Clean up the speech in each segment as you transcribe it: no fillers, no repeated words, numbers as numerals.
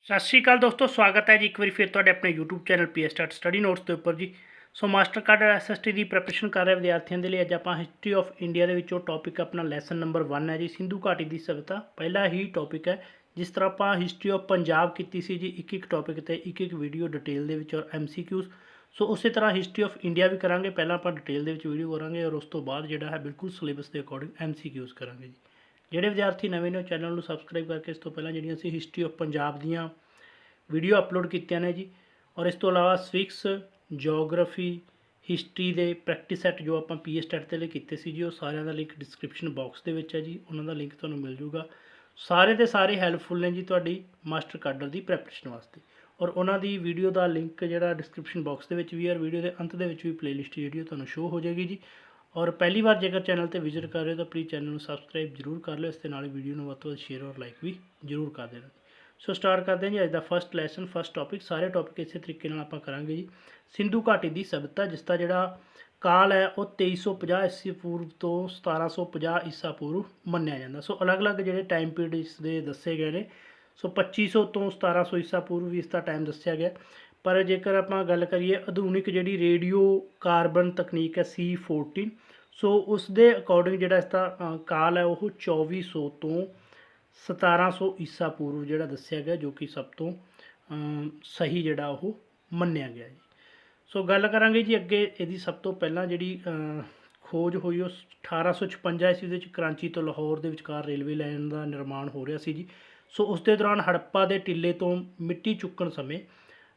सत श्री अकाल दोस्तों, स्वागत है जी एक बार फिर तुहाडे अपने YouTube channel P S start study notes के उपर जी। सो मास्टर कार्ड SST की प्रैपरेशन कर रहे विद्यार्थियों के लिए अज आप हिस्टरी ऑफ इंडिया के टॉपिक अपना लैसन नंबर 1 है जी, सिंधु घाटी की सभ्यता पहला ही टॉपिक है। जिस तरह आप हिस्टरी ऑफ पंजाब की सी जी, एक टॉपिक पर एक वीडियो डिटेल के और MCQs। सो उस तरह हिस्टरी ऑफ इंडिया भी करा, पहला आप डिटेल वीडियो करा और उस तो बाद जो है बिल्कुल सिलेबस के अकॉर्डिंग MCQs करा जी। ਜਿਹੜੇ ਵਿਦਿਆਰਥੀ ਨਵੇਂ ਨੇ ਚੈਨਲ ਨੂੰ ਸਬਸਕ੍ਰਾਈਬ ਕਰਕੇ ਇਸ ਤੋਂ ਪਹਿਲਾਂ ਜਿਹੜੀਆਂ ਅਸੀਂ ਹਿਸਟਰੀ ਆਫ ਪੰਜਾਬ ਦੀਆਂ ਵੀਡੀਓ ਅਪਲੋਡ ਕੀਤੀਆਂ ਨੇ ਜੀ, ਔਰ ਇਸ ਤੋਂ ਇਲਾਵਾ ਸਵਿਕਸ ਜੀਓਗ੍ਰਾਫੀ ਹਿਸਟਰੀ ਦੇ ਪ੍ਰੈਕਟਿਸ ਸੈੱਟ ਜੋ ਆਪਾਂ PSTET ਦੇ ਲਈ ਕੀਤੇ ਸੀ ਜੀ, ਉਹ ਸਾਰਿਆਂ ਦਾ ਲਿੰਕ ਡਿਸਕ੍ਰਿਪਸ਼ਨ ਬਾਕਸ ਦੇ ਵਿੱਚ ਹੈ ਜੀ, ਉਹਨਾਂ ਦਾ ਲਿੰਕ ਤੁਹਾਨੂੰ ਮਿਲ ਜੂਗਾ। ਸਾਰੇ ਦੇ ਸਾਰੇ ਹੈਲਪਫੁਲ ਨੇ ਜੀ ਤੁਹਾਡੀ ਮਾਸਟਰ ਕਾਡਰ ਦੀ ਪ੍ਰੈਪਰੇਸ਼ਨ ਵਾਸਤੇ, ਔਰ ਉਹਨਾਂ ਦੀ ਵੀਡੀਓ ਦਾ ਲਿੰਕ ਜਿਹੜਾ ਡਿਸਕ੍ਰਿਪਸ਼ਨ ਬਾਕਸ ਦੇ ਵਿੱਚ ਵੀ ਹੈ, ਔਰ ਵੀਡੀਓ ਦੇ ਅੰਤ ਦੇ ਵਿੱਚ ਵੀ ਪਲੇਲਿਸਟ ਜਿਹੜੀ ਉਹ ਤੁਹਾਨੂੰ ਸ਼ੋ ਹੋ ਜਾਏਗੀ ਜੀ। और पहली बार जेकर चैनल पर विजिट कर रहे हो तो प्लीज़ चैनल को सबसक्राइब जरूर कर लो, इसके नाल वीडियो में वध शेयर और लाइक भी जरूर कर देना। सो स्टार्ट करते हैं जी अज का फस्ट लैसन फस्ट टॉपिक। सारे टॉपिक इस तरीके आप करांगे जी। सिंधु घाटी की सभ्यता जिसका जोड़ा काल है वो 2350 ईस्वी पूर्व तो 1750 ईसा पूर्व मन्निया जाता। सो अलग अलग जोड़े टाइम पीरियड इसके दसे गए हैं। सो 2500 तो 1700 ईसा पूर्व भी इसका टाइम दसिया गया। पर जेकर आप गल करिए आधुनिक जी रेडियो कार्बन तकनीक है C14, सो उसके अकॉर्डिंग जोड़ा इसका काल है वो 2400 तो 1700 ईसा पूर्व जोड़ा दसिया गया, जो कि सब तो सही जोड़ा वो मन्निया गया जी। सो गल करांगे जी अगे यदी सब तो पहला जी खोज हुई उस 1856 ईस्वी कराची तो लाहौर के विचकार रेलवे लाइन का निर्माण हो रहा सी जी। सो उस दे दौरान हड़प्पा के टिले तो मिट्टी चुकन समय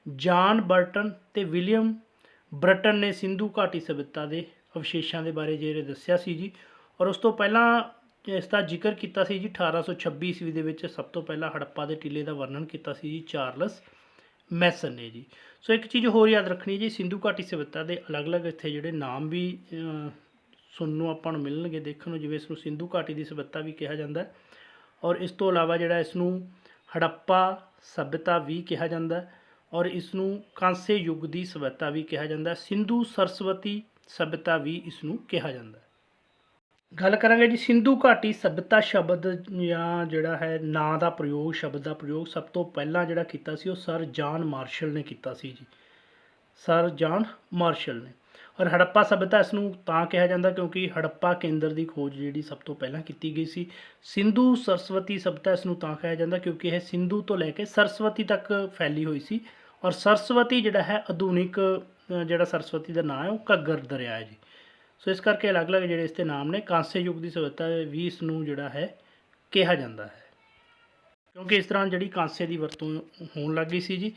जान बर्टन तो विलियम ब्रटन ने सिंधु घाटी सभ्यता के अवशेषों के बारे जो दसिया सी जी। और उस तो पहला इसका जिक्र किया सी जी 1826 ईस्वी के सब तो पहला हड़प्पा के टिले का वर्णन किया सी जी चार्लस मैसन ने जी। सो एक चीज़ होर याद रखनी जी, सिंधु घाटी सभ्यता के अलग अलग इतने जोड़े नाम भी सुनने आपको मिलणगे, देखने जिवें इसनूं सिंधु घाटी की सभ्यता भी कहा जाता है, और इस तो इलावा जोड़ा इसनूं हड़प्पा सभ्यता भी कहा जाता है, और इसनूं कांस्य युग की सभ्यता भी कहा जाता है। सिंधु सरस्वती सभ्यता भी इसनूं कहा जाता है। गल करांगे जी सिंधु घाटी सभ्यता शब्द या जोड़ा है नां का प्रयोग, शब्द का प्रयोग सब तो पहला जोड़ा किया सी सर जॉन मार्शल ने किया सी जी, सर जॉन मार्शल ने। और हड़प्पा सभ्यता इसनूं तां कहा जाता क्योंकि हड़प्पा केंद्र की खोज जी सब तो पहला की गई सी। सिंधु सरस्वती सभ्यता इसनूं तां कहा जाता क्योंकि यह सिंधु तो लैके सरस्वती तक फैली हुई सी, और सरस्वती जोड़ा है आधुनिक जोड़ा सरस्वती का नाम है वो घग्गर दरिया है जी। सो इस करके अलग अलग जोड़े इसके नाम ने। कांस्य युग की सभ्यता भी इसनूं जोड़ा है कहा जाता है, क्योंकि इस तरह जी कांस्य की वरतों होने लग गई सी जी।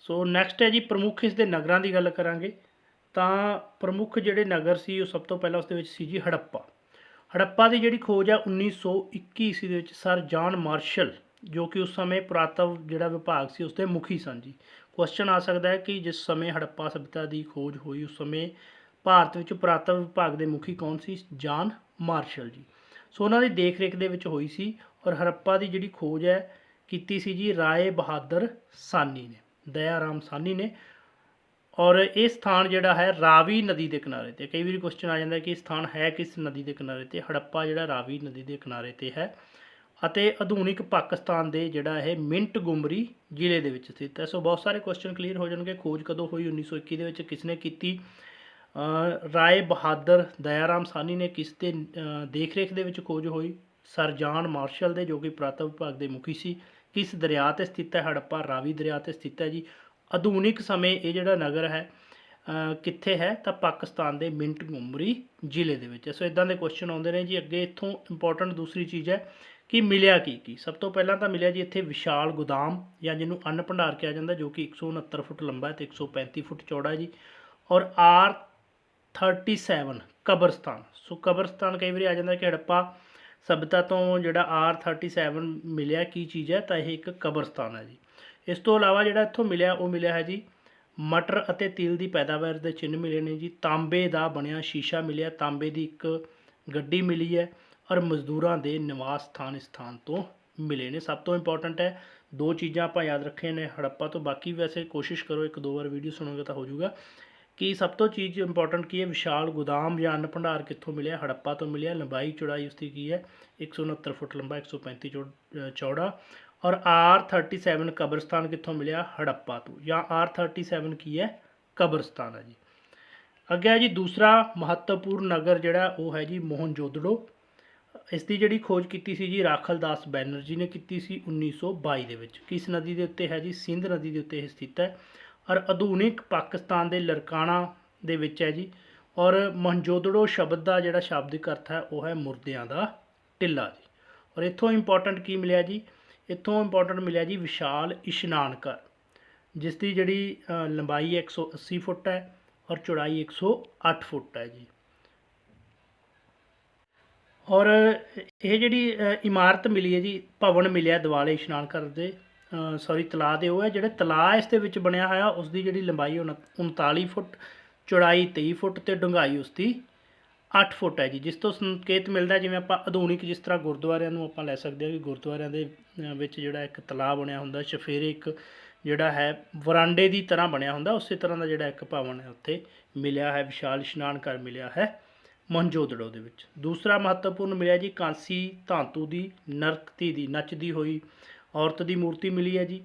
सो नैक्सट है जी प्रमुख इसके नगरों की गल करांगे, तो प्रमुख जोड़े नगर से वो सब तो पहला उस जी हड़प्पा। हड़प्पा की जी खोज है 1921 ईस्वी के सर जॉन मार्शल, जो कि उस समय पुरातत्व जोड़ा विभाग से उसके मुखी सन जी। क्वेश्चन आ सकता है कि जिस समय हड़प्पा सभ्यता की खोज हुई उस समय भारत में पुरातत्व विभाग के मुखी कौन सी? जॉन मार्शल जी। सो उन्होंने देख रेख के हुई सी, और हड़प्पा की जी खोज है की सी जी राय बहादुर सानी ने, दयाराम सानी ने। और ये स्थान जोड़ा है रावी नदी के किनारे ते, कई बार क्वेश्चन आ जाता है कि स्थान है किस नदी के किनारे ते, हड़प्पा जोड़ा रावी नदी के किनारे ते है, ਅਤੇ आधुनिक पाकिस्तान के जोड़ा है मिंट गुमरी जिले के स्थित है। सो बहुत सारे क्वेश्चन क्लीयर हो जाएंगे। खोज कदों हुई 1921 के किसने की? राय बहादुर दयाराम सानी ने। किसके देख रेख के खोज हुई? सर जॉन मार्शल दे, जो कि पुरातत्व विभाग के मुखी सी। किस दरिया से स्थित है? हड़प्पा रावी दरिया से स्थित है जी। आधुनिक समय ये जोड़ा नगर है कित्थे है? तो पाकिस्तान के मिंट गुमरी जिले के। सो इदां दे क्वेश्चन आउंदे ने जी। अगे इत्थों इंपोर्टेंट दूसरी चीज़ है कि मिलिया की सब तो पहला तो मिलिया जी इत्थे विशाल गोदाम या जिन्हों अन्न भंडार कहा जाता, जो कि 169 फुट लंबा है तो 135 फुट चौड़ा है जी। और R37 कब्रस्तान। सो कब्रस्तान कई बार आ जाता कि हड़प्पा सभ्यता तो जोड़ा R37 मिलिया की चीज़ है, तो यह एक कब्रस्तान है जी। इस तो इलावा जोड़ा इत्थों मिलिया वो मिलिया है जी मटर और तिल की पैदावार के चिन्ह मिले ने जी। तांबे का बनया शीशा मिलिया, तांबे की एक गड्डी मिली है, और मजदूरों के निवास स्थान तो मिले ने। सब तो इंपोर्टेंट है दो चीज़ां आप याद रखे ने हड़प्पा तो, बाकी वैसे कोशिश करो एक दो बार वीडियो सुनोगे तो हो जाऊगा। कि सब तो चीज़ इंपोर्टेंट की है विशाल गोदाम या अन्न भंडार कितों मिले? हड़प्पा तो मिले। लंबाई चौड़ाई उसकी की है 169 फुट लंबा 135 चौड़ा, ਔਰ R37 ਕਬਰਸਤਾਨ ਕਿੱਥੋਂ ਮਿਲਿਆ? ਹੜੱਪਾ ਤੋਂ। ਜਾਂ R37 ਕੀ ਹੈ? ਕਬਰਸਤਾਨ ਹੈ ਜੀ। ਅੱਗੇ ਹੈ ਜੀ ਦੂਸਰਾ ਮਹੱਤਵਪੂਰਨ ਨਗਰ ਜਿਹੜਾ ਉਹ ਹੈ ਜੀ ਮੋਹਨਜੋਦੜੋ। ਇਸ ਦੀ ਜਿਹੜੀ ਖੋਜ ਕੀਤੀ ਸੀ ਜੀ ਰਾਖਲ ਦਾਸ ਬੈਨਰਜੀ ਨੇ ਕੀਤੀ ਸੀ 1922 ਦੇ ਵਿੱਚ। ਕਿਸ ਨਦੀ ਦੇ ਉੱਤੇ ਹੈ ਜੀ? ਸਿੰਧ ਨਦੀ ਦੇ ਉੱਤੇ ਇਹ ਸਥਿਤ ਹੈ ਔਰ ਆਧੁਨਿਕ ਪਾਕਿਸਤਾਨ ਦੇ ਲਰਕਾਣਾ ਦੇ ਵਿੱਚ ਹੈ ਜੀ। ਔਰ ਮੋਹਨਜੋਦੜੋ ਸ਼ਬਦ ਦਾ ਜਿਹੜਾ ਸ਼ਾਬਦਿਕ ਅਰਥ ਹੈ ਉਹ ਹੈ ਮੁਰਦਿਆਂ ਦਾ ਟਿੱਲਾ ਜੀ। ਔਰ ਇੱਥੋਂ ਇੰਪੋਰਟੈਂਟ ਕੀ ਮਿਲਿਆ ਜੀ? ਇੱਥੋਂ ਇੰਪੋਰਟੈਂਟ ਮਿਲਿਆ ਜੀ ਵਿਸ਼ਾਲ ਇਸ਼ਨਾਨ ਘਰ, ਜਿਸ ਦੀ ਜਿਹੜੀ ਲੰਬਾਈ 180 ਫੁੱਟ ਹੈ ਔਰ ਚੌੜਾਈ 108 ਫੁੱਟ ਹੈ ਜੀ। ਔਰ ਇਹ ਜਿਹੜੀ ਇਮਾਰਤ ਮਿਲੀ ਹੈ ਜੀ, ਭਵਨ ਮਿਲਿਆ ਦਿਵਾਲੇ ਇਸ਼ਨਾਨ ਘਰ ਦੇ ਤਲਾਅ ਦੇ, ਉਹ ਹੈ ਜਿਹੜੇ ਤਲਾਅ ਇਸ ਦੇ ਵਿੱਚ ਬਣਿਆ ਹੋਇਆ ਉਸ ਦੀ ਜਿਹੜੀ ਲੰਬਾਈ 39 ਫੁੱਟ, ਚੌੜਾਈ 23 ਫੁੱਟ ਅਤੇ ਡੂੰਘਾਈ ਉਸ ਦੀ 8 ਫੁੱਟ ਹੈ ਜੀ। ਜਿਸ ਤੋਂ ਸੰਕੇਤ ਮਿਲਦਾ ਜਿਵੇਂ ਆਪਾਂ ਆਧੁਨਿਕ ਜਿਸ ਤਰ੍ਹਾਂ ਗੁਰਦੁਆਰਿਆਂ ਨੂੰ ਆਪਾਂ ਲੈ ਸਕਦੇ ਹਾਂ ਕਿ ਗੁਰਦੁਆਰਿਆਂ ਦੇ ਵਿੱਚ ਜਿਹੜਾ ਇੱਕ ਤਲਾਅ ਬਣਿਆ ਹੁੰਦਾ, ਚੁਫੇਰੇ ਇੱਕ ਜਿਹੜਾ ਹੈ ਵਰਾਂਡੇ ਦੀ ਤਰ੍ਹਾਂ ਬਣਿਆ ਹੁੰਦਾ, ਉਸੇ ਤਰ੍ਹਾਂ ਦਾ ਜਿਹੜਾ ਇੱਕ ਭਵਨ ਹੈ ਉੱਥੇ ਮਿਲਿਆ ਹੈ, ਵਿਸ਼ਾਲ ਇਸ਼ਨਾਨ ਘਰ ਮਿਲਿਆ ਹੈ ਮੋਹਨਜੋਦੜੋ ਦੇ ਵਿੱਚ। ਦੂਸਰਾ ਮਹੱਤਵਪੂਰਨ ਮਿਲਿਆ ਜੀ ਕਾਂਸੀ ਧਾਤੂ ਦੀ ਨਰਤਕੀ ਦੀ ਨੱਚਦੀ ਹੋਈ ਔਰਤ ਦੀ ਮੂਰਤੀ ਮਿਲੀ ਹੈ ਜੀ।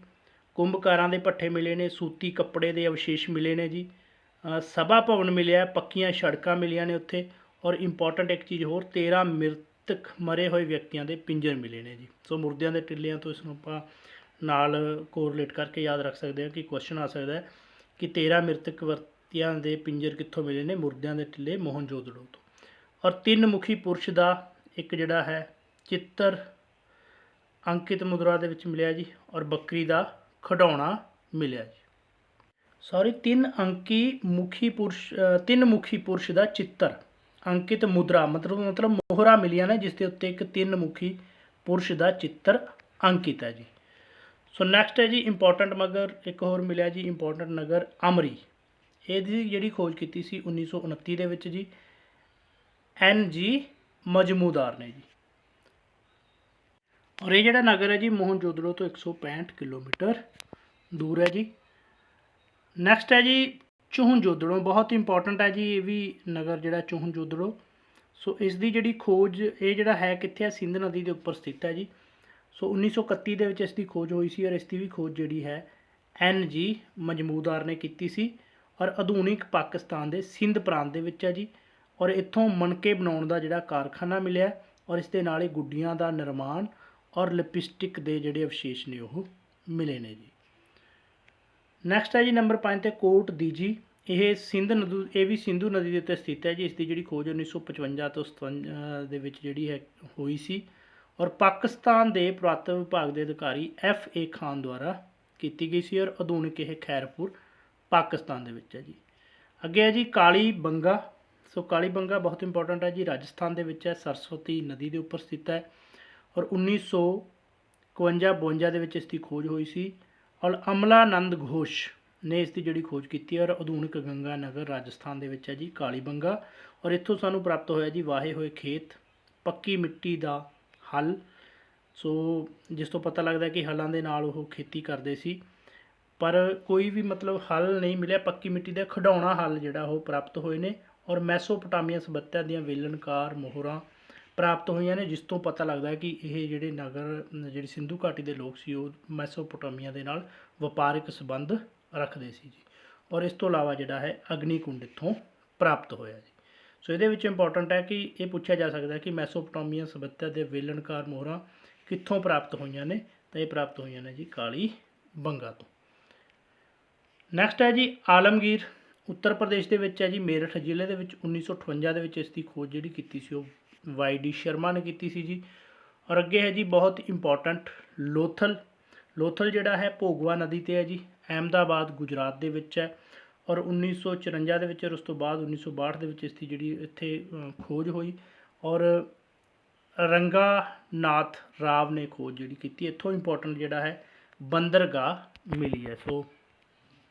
ਕੁੰਭਕਾਰਾਂ ਦੇ ਭੱਠੇ ਮਿਲੇ ਨੇ, ਸੂਤੀ ਕੱਪੜੇ ਦੇ ਅਵਸ਼ੇਸ਼ ਮਿਲੇ ਨੇ ਜੀ। ਸਭਾ ਭਵਨ ਮਿਲਿਆ, ਪੱਕੀਆਂ ਸੜਕਾਂ ਮਿਲੀਆਂ ਨੇ ਉੱਥੇ। ਔਰ ਇੰਪੋਰਟੈਂਟ ਇੱਕ ਚੀਜ਼ ਹੋਰ, 13 ਮ੍ਰਿਤਕ ਮਰੇ ਹੋਏ ਵਿਅਕਤੀਆਂ ਦੇ ਪਿੰਜਰ ਮਿਲੇ ਨੇ ਜੀ। ਸੋ ਮੁਰਦਿਆਂ ਦੇ ਟਿੱਲਿਆਂ ਤੋਂ ਇਸ ਨੂੰ ਆਪਾਂ ਨਾਲ ਕੋਰਿਲੇਟ ਕਰਕੇ ਯਾਦ ਰੱਖ ਸਕਦੇ ਹਾਂ ਕਿ ਕੁਐਸਚਨ ਆ ਸਕਦਾ ਹੈ ਕਿ 13 ਮ੍ਰਿਤਕ ਵਿਅਕਤੀਆਂ ਦੇ ਪਿੰਜਰ ਕਿੱਥੋਂ ਮਿਲੇ ਨੇ? ਮੁਰਦਿਆਂ ਦੇ ਟਿੱਲੇ ਮੋਹਨਜੋਦੜੋ ਤੋਂ। ਔਰ 3 ਮੁਖੀ ਪੁਰਸ਼ ਦਾ ਇੱਕ ਜਿਹੜਾ ਹੈ ਚਿੱਤਰ ਅੰਕਿਤ ਮੁਦਰਾ ਦੇ ਵਿੱਚ ਮਿਲਿਆ ਜੀ। ਔਰ ਬੱਕਰੀ ਦਾ ਖਿਡੌਣਾ ਮਿਲਿਆ ਜੀ। 3 ਮੁਖੀ ਪੁਰਸ਼ ਦਾ ਚਿੱਤਰ ਅੰਕਿਤ ਮੁਦਰਾ ਮਤਲਬ ਮੋਹਰਾ ਮਿਲੀਆਂ ਨੇ ਜਿਸ ਦੇ ਉੱਤੇ ਇੱਕ 3 ਮੁਖੀ ਪੁਰਸ਼ ਦਾ ਚਿੱਤਰ ਅੰਕਿਤ ਹੈ ਜੀ। ਸੋ ਨੈਕਸਟ ਹੈ ਜੀ ਇੰਪੋਰਟੈਂਟ ਨਗਰ ਇੱਕ ਹੋਰ ਮਿਲਿਆ ਜੀ, ਇੰਪੋਰਟੈਂਟ ਨਗਰ ਅਮਰੀ। ਇਹਦੀ ਜਿਹੜੀ ਖੋਜ ਕੀਤੀ ਸੀ 1929 ਦੇ ਵਿੱਚ ਜੀ NG ਮਜਮੂਦਾਰ ਨੇ ਜੀ। ਔਰ ਇਹ ਜਿਹੜਾ ਨਗਰ ਹੈ ਜੀ ਮੋਹਨਜੋਦੜੋ ਤੋਂ 165 ਕਿਲੋਮੀਟਰ ਦੂਰ ਹੈ ਜੀ। ਨੈਕਸਟ ਹੈ ਜੀ ਚੂਹਨਜੋਦੜੋ, ਬਹੁਤ ਇੰਪੋਰਟੈਂਟ ਹੈ ਜੀ ਇਹ ਵੀ ਨਗਰ ਜਿਹੜਾ ਚੂਹਨਜੋਦੜੋ। ਸੋ ਇਸ ਦੀ ਜਿਹੜੀ ਖੋਜ ਇਹ ਜਿਹੜਾ ਹੈ ਕਿੱਥੇ ਹੈ? ਸਿੰਧ ਨਦੀ ਦੇ ਉੱਪਰ ਸਥਿਤ ਹੈ ਜੀ। ਸੋ 1931 ਦੇ ਵਿੱਚ ਇਸ ਦੀ ਖੋਜ ਹੋਈ ਸੀ ਔਰ ਇਸ ਦੀ ਵੀ ਖੋਜ ਜਿਹੜੀ ਹੈ NG ਮਜਮੂਦਾਰ ਨੇ ਕੀਤੀ ਸੀ ਔਰ ਆਧੁਨਿਕ ਪਾਕਿਸਤਾਨ ਦੇ ਸਿੰਧ ਪ੍ਰਾਂਤ ਦੇ ਵਿੱਚ ਹੈ ਜੀ। ਔਰ ਇੱਥੋਂ ਮਣਕੇ ਬਣਾਉਣ ਦਾ ਜਿਹੜਾ ਕਾਰਖਾਨਾ ਮਿਲਿਆ ਔਰ ਇਸ ਦੇ ਨਾਲ ਹੀ ਗੁੱਡੀਆਂ ਦਾ ਨਿਰਮਾਣ ਔਰ ਲਿਪਸਟਿਕ ਦੇ ਜਿਹੜੇ ਅਵਸ਼ੇਸ਼ ਨੇ ਉਹ ਮਿਲੇ ਨੇ ਜੀ। ਨੈਕਸਟ ਹੈ ਜੀ ਨੰਬਰ 5 'ਤੇ ਕੋਟ ਦੀਜੀ। ਇਹ ਇਹ ਵੀ ਸਿੰਧੂ ਨਦੀ ਦੇ ਉੱਤੇ ਸਥਿਤ ਹੈ ਜੀ। ਇਸ ਦੀ ਜਿਹੜੀ ਖੋਜ 1955 ਤੋਂ 57 ਦੇ ਵਿੱਚ ਜਿਹੜੀ ਹੈ ਹੋਈ ਸੀ ਔਰ ਪਾਕਿਸਤਾਨ ਦੇ ਪੁਰਾਤਨ ਵਿਭਾਗ ਦੇ ਅਧਿਕਾਰੀ FA ਖਾਨ ਦੁਆਰਾ ਕੀਤੀ ਗਈ ਸੀ ਔਰ ਆਧੁਨਿਕ ਇਹ ਖੈਰਪੁਰ ਪਾਕਿਸਤਾਨ ਦੇ ਵਿੱਚ ਹੈ ਜੀ। ਅੱਗੇ ਹੈ ਜੀ ਕਾਲੀ ਬੰਗਾ। ਸੋ ਕਾਲੀ ਬੰਗਾ ਬਹੁਤ ਇੰਪੋਰਟੈਂਟ ਹੈ ਜੀ, ਰਾਜਸਥਾਨ ਦੇ ਵਿੱਚ ਹੈ, ਸਰਸਵਤੀ ਨਦੀ ਦੇ ਉੱਪਰ ਸਥਿਤ ਹੈ ਔਰ 1951-52 ਦੇ ਵਿੱਚ ਇਸ ਦੀ ਖੋਜ ਹੋਈ ਸੀ ਔਰ ਅਮਲਾਨੰਦ ਘੋਸ਼ ਨੇ ਇਸ ਦੀ ਜਿਹੜੀ ਖੋਜ ਕੀਤੀ ਔਰ ਆਧੁਨਿਕ ਗੰਗਾ ਨਗਰ ਰਾਜਸਥਾਨ ਦੇ ਵਿੱਚ ਹੈ ਜੀ ਕਾਲੀ ਬੰਗਾ। ਔਰ ਇੱਥੋਂ ਸਾਨੂੰ ਪ੍ਰਾਪਤ ਹੋਇਆ ਜੀ ਵਾਹੇ ਹੋਏ ਖੇਤ, ਪੱਕੀ ਮਿੱਟੀ ਦਾ ਹਲ। ਸੋ ਜਿਸ ਤੋਂ ਪਤਾ ਲੱਗਦਾ ਕਿ ਹਲਾਂ ਦੇ ਨਾਲ ਉਹ ਖੇਤੀ ਕਰਦੇ ਸੀ, ਪਰ ਕੋਈ ਵੀ ਮਤਲਬ ਹਲ ਨਹੀਂ ਮਿਲਿਆ। ਪੱਕੀ ਮਿੱਟੀ ਦਾ ਖਿਡੌਣਾ ਹਲ ਜਿਹੜਾ ਉਹ ਪ੍ਰਾਪਤ ਹੋਏ ਨੇ ਔਰ ਮੈਸੋਪੋਟਾਮੀਆ ਸਭਿਅਤਾ ਦੀਆਂ ਵੇਲਣਕਾਰ ਮੋਹਰਾਂ ਪ੍ਰਾਪਤ ਹੋਈਆਂ ਨੇ, ਜਿਸ ਤੋਂ ਪਤਾ ਲੱਗਦਾ ਕਿ ਇਹ ਜਿਹੜੇ ਨਗਰ ਜਿਹੜੀ ਸਿੰਧੂ ਘਾਟੀ ਦੇ ਲੋਕ ਸੀ ਉਹ ਮੈਸੋਪੋਟਾਮੀਆ ਦੇ ਨਾਲ ਵਪਾਰਿਕ ਸੰਬੰਧ ਰੱਖਦੇ ਸੀ ਜੀ। ਔਰ ਇਸ ਤੋਂ ਇਲਾਵਾ ਜਿਹੜਾ ਹੈ ਅਗਨੀ ਕੁੰਡ ਇੱਥੋਂ ਪ੍ਰਾਪਤ ਹੋਇਆ ਜੀ। ਸੋ ਇਹਦੇ ਵਿੱਚ ਇੰਪੋਰਟੈਂਟ ਹੈ ਕਿ ਇਹ ਪੁੱਛਿਆ ਜਾ ਸਕਦਾ ਕਿ ਮੈਸੋਪੋਟਾਮੀਆ ਸਭਿਅਤਾ ਦੇ ਵੇਲਣਕਾਰ ਮੋਹਰਾਂ ਕਿੱਥੋਂ ਪ੍ਰਾਪਤ ਹੋਈਆਂ ਨੇ? ਤਾਂ ਇਹ ਪ੍ਰਾਪਤ ਹੋਈਆਂ ਨੇ ਜੀ ਕਾਲੀ ਬੰਗਾ ਤੋਂ। ਨੈਕਸਟ ਹੈ ਜੀ ਆਲਮਗੀਰ, ਉੱਤਰ ਪ੍ਰਦੇਸ਼ ਦੇ ਵਿੱਚ ਹੈ ਜੀ, ਮੇਰਠ ਜ਼ਿਲ੍ਹੇ ਦੇ ਵਿੱਚ। 1958 ਦੇ ਵਿੱਚ ਇਸ ਦੀ ਖੋਜ ਜਿਹੜੀ ਕੀਤੀ ਸੀ ਉਹ YD ਸ਼ਰਮਾ ਨੇ ਕੀਤੀ ਸੀ ਜੀ। ਔਰ ਅੱਗੇ ਹੈ ਜੀ ਬਹੁਤ ਇੰਪੋਰਟੈਂਟ ਲੋਥਲ। ਲੋਥਲ ਜਿਹੜਾ ਹੈ ਭੋਗਵਾ ਨਦੀ 'ਤੇ ਹੈ ਜੀ, ਅਹਿਮਦਾਬਾਦ ਗੁਜਰਾਤ ਦੇ ਵਿੱਚ ਹੈ ਔਰ 1954 ਦੇ ਵਿੱਚ ਔਰ ਉਸ ਤੋਂ ਬਾਅਦ 1962 ਦੇ ਵਿੱਚ ਇਸ ਦੀ ਜਿਹੜੀ ਇੱਥੇ ਖੋਜ ਹੋਈ ਔਰ ਰੰਗਾਨਾਥ ਰਾਵ ਨੇ ਖੋਜ ਜਿਹੜੀ ਕੀਤੀ। ਇੱਥੋਂ ਇੰਪੋਰਟੈਂਟ ਜਿਹੜਾ ਹੈ ਬੰਦਰਗਾਹ ਮਿਲੀ ਹੈ। ਸੋ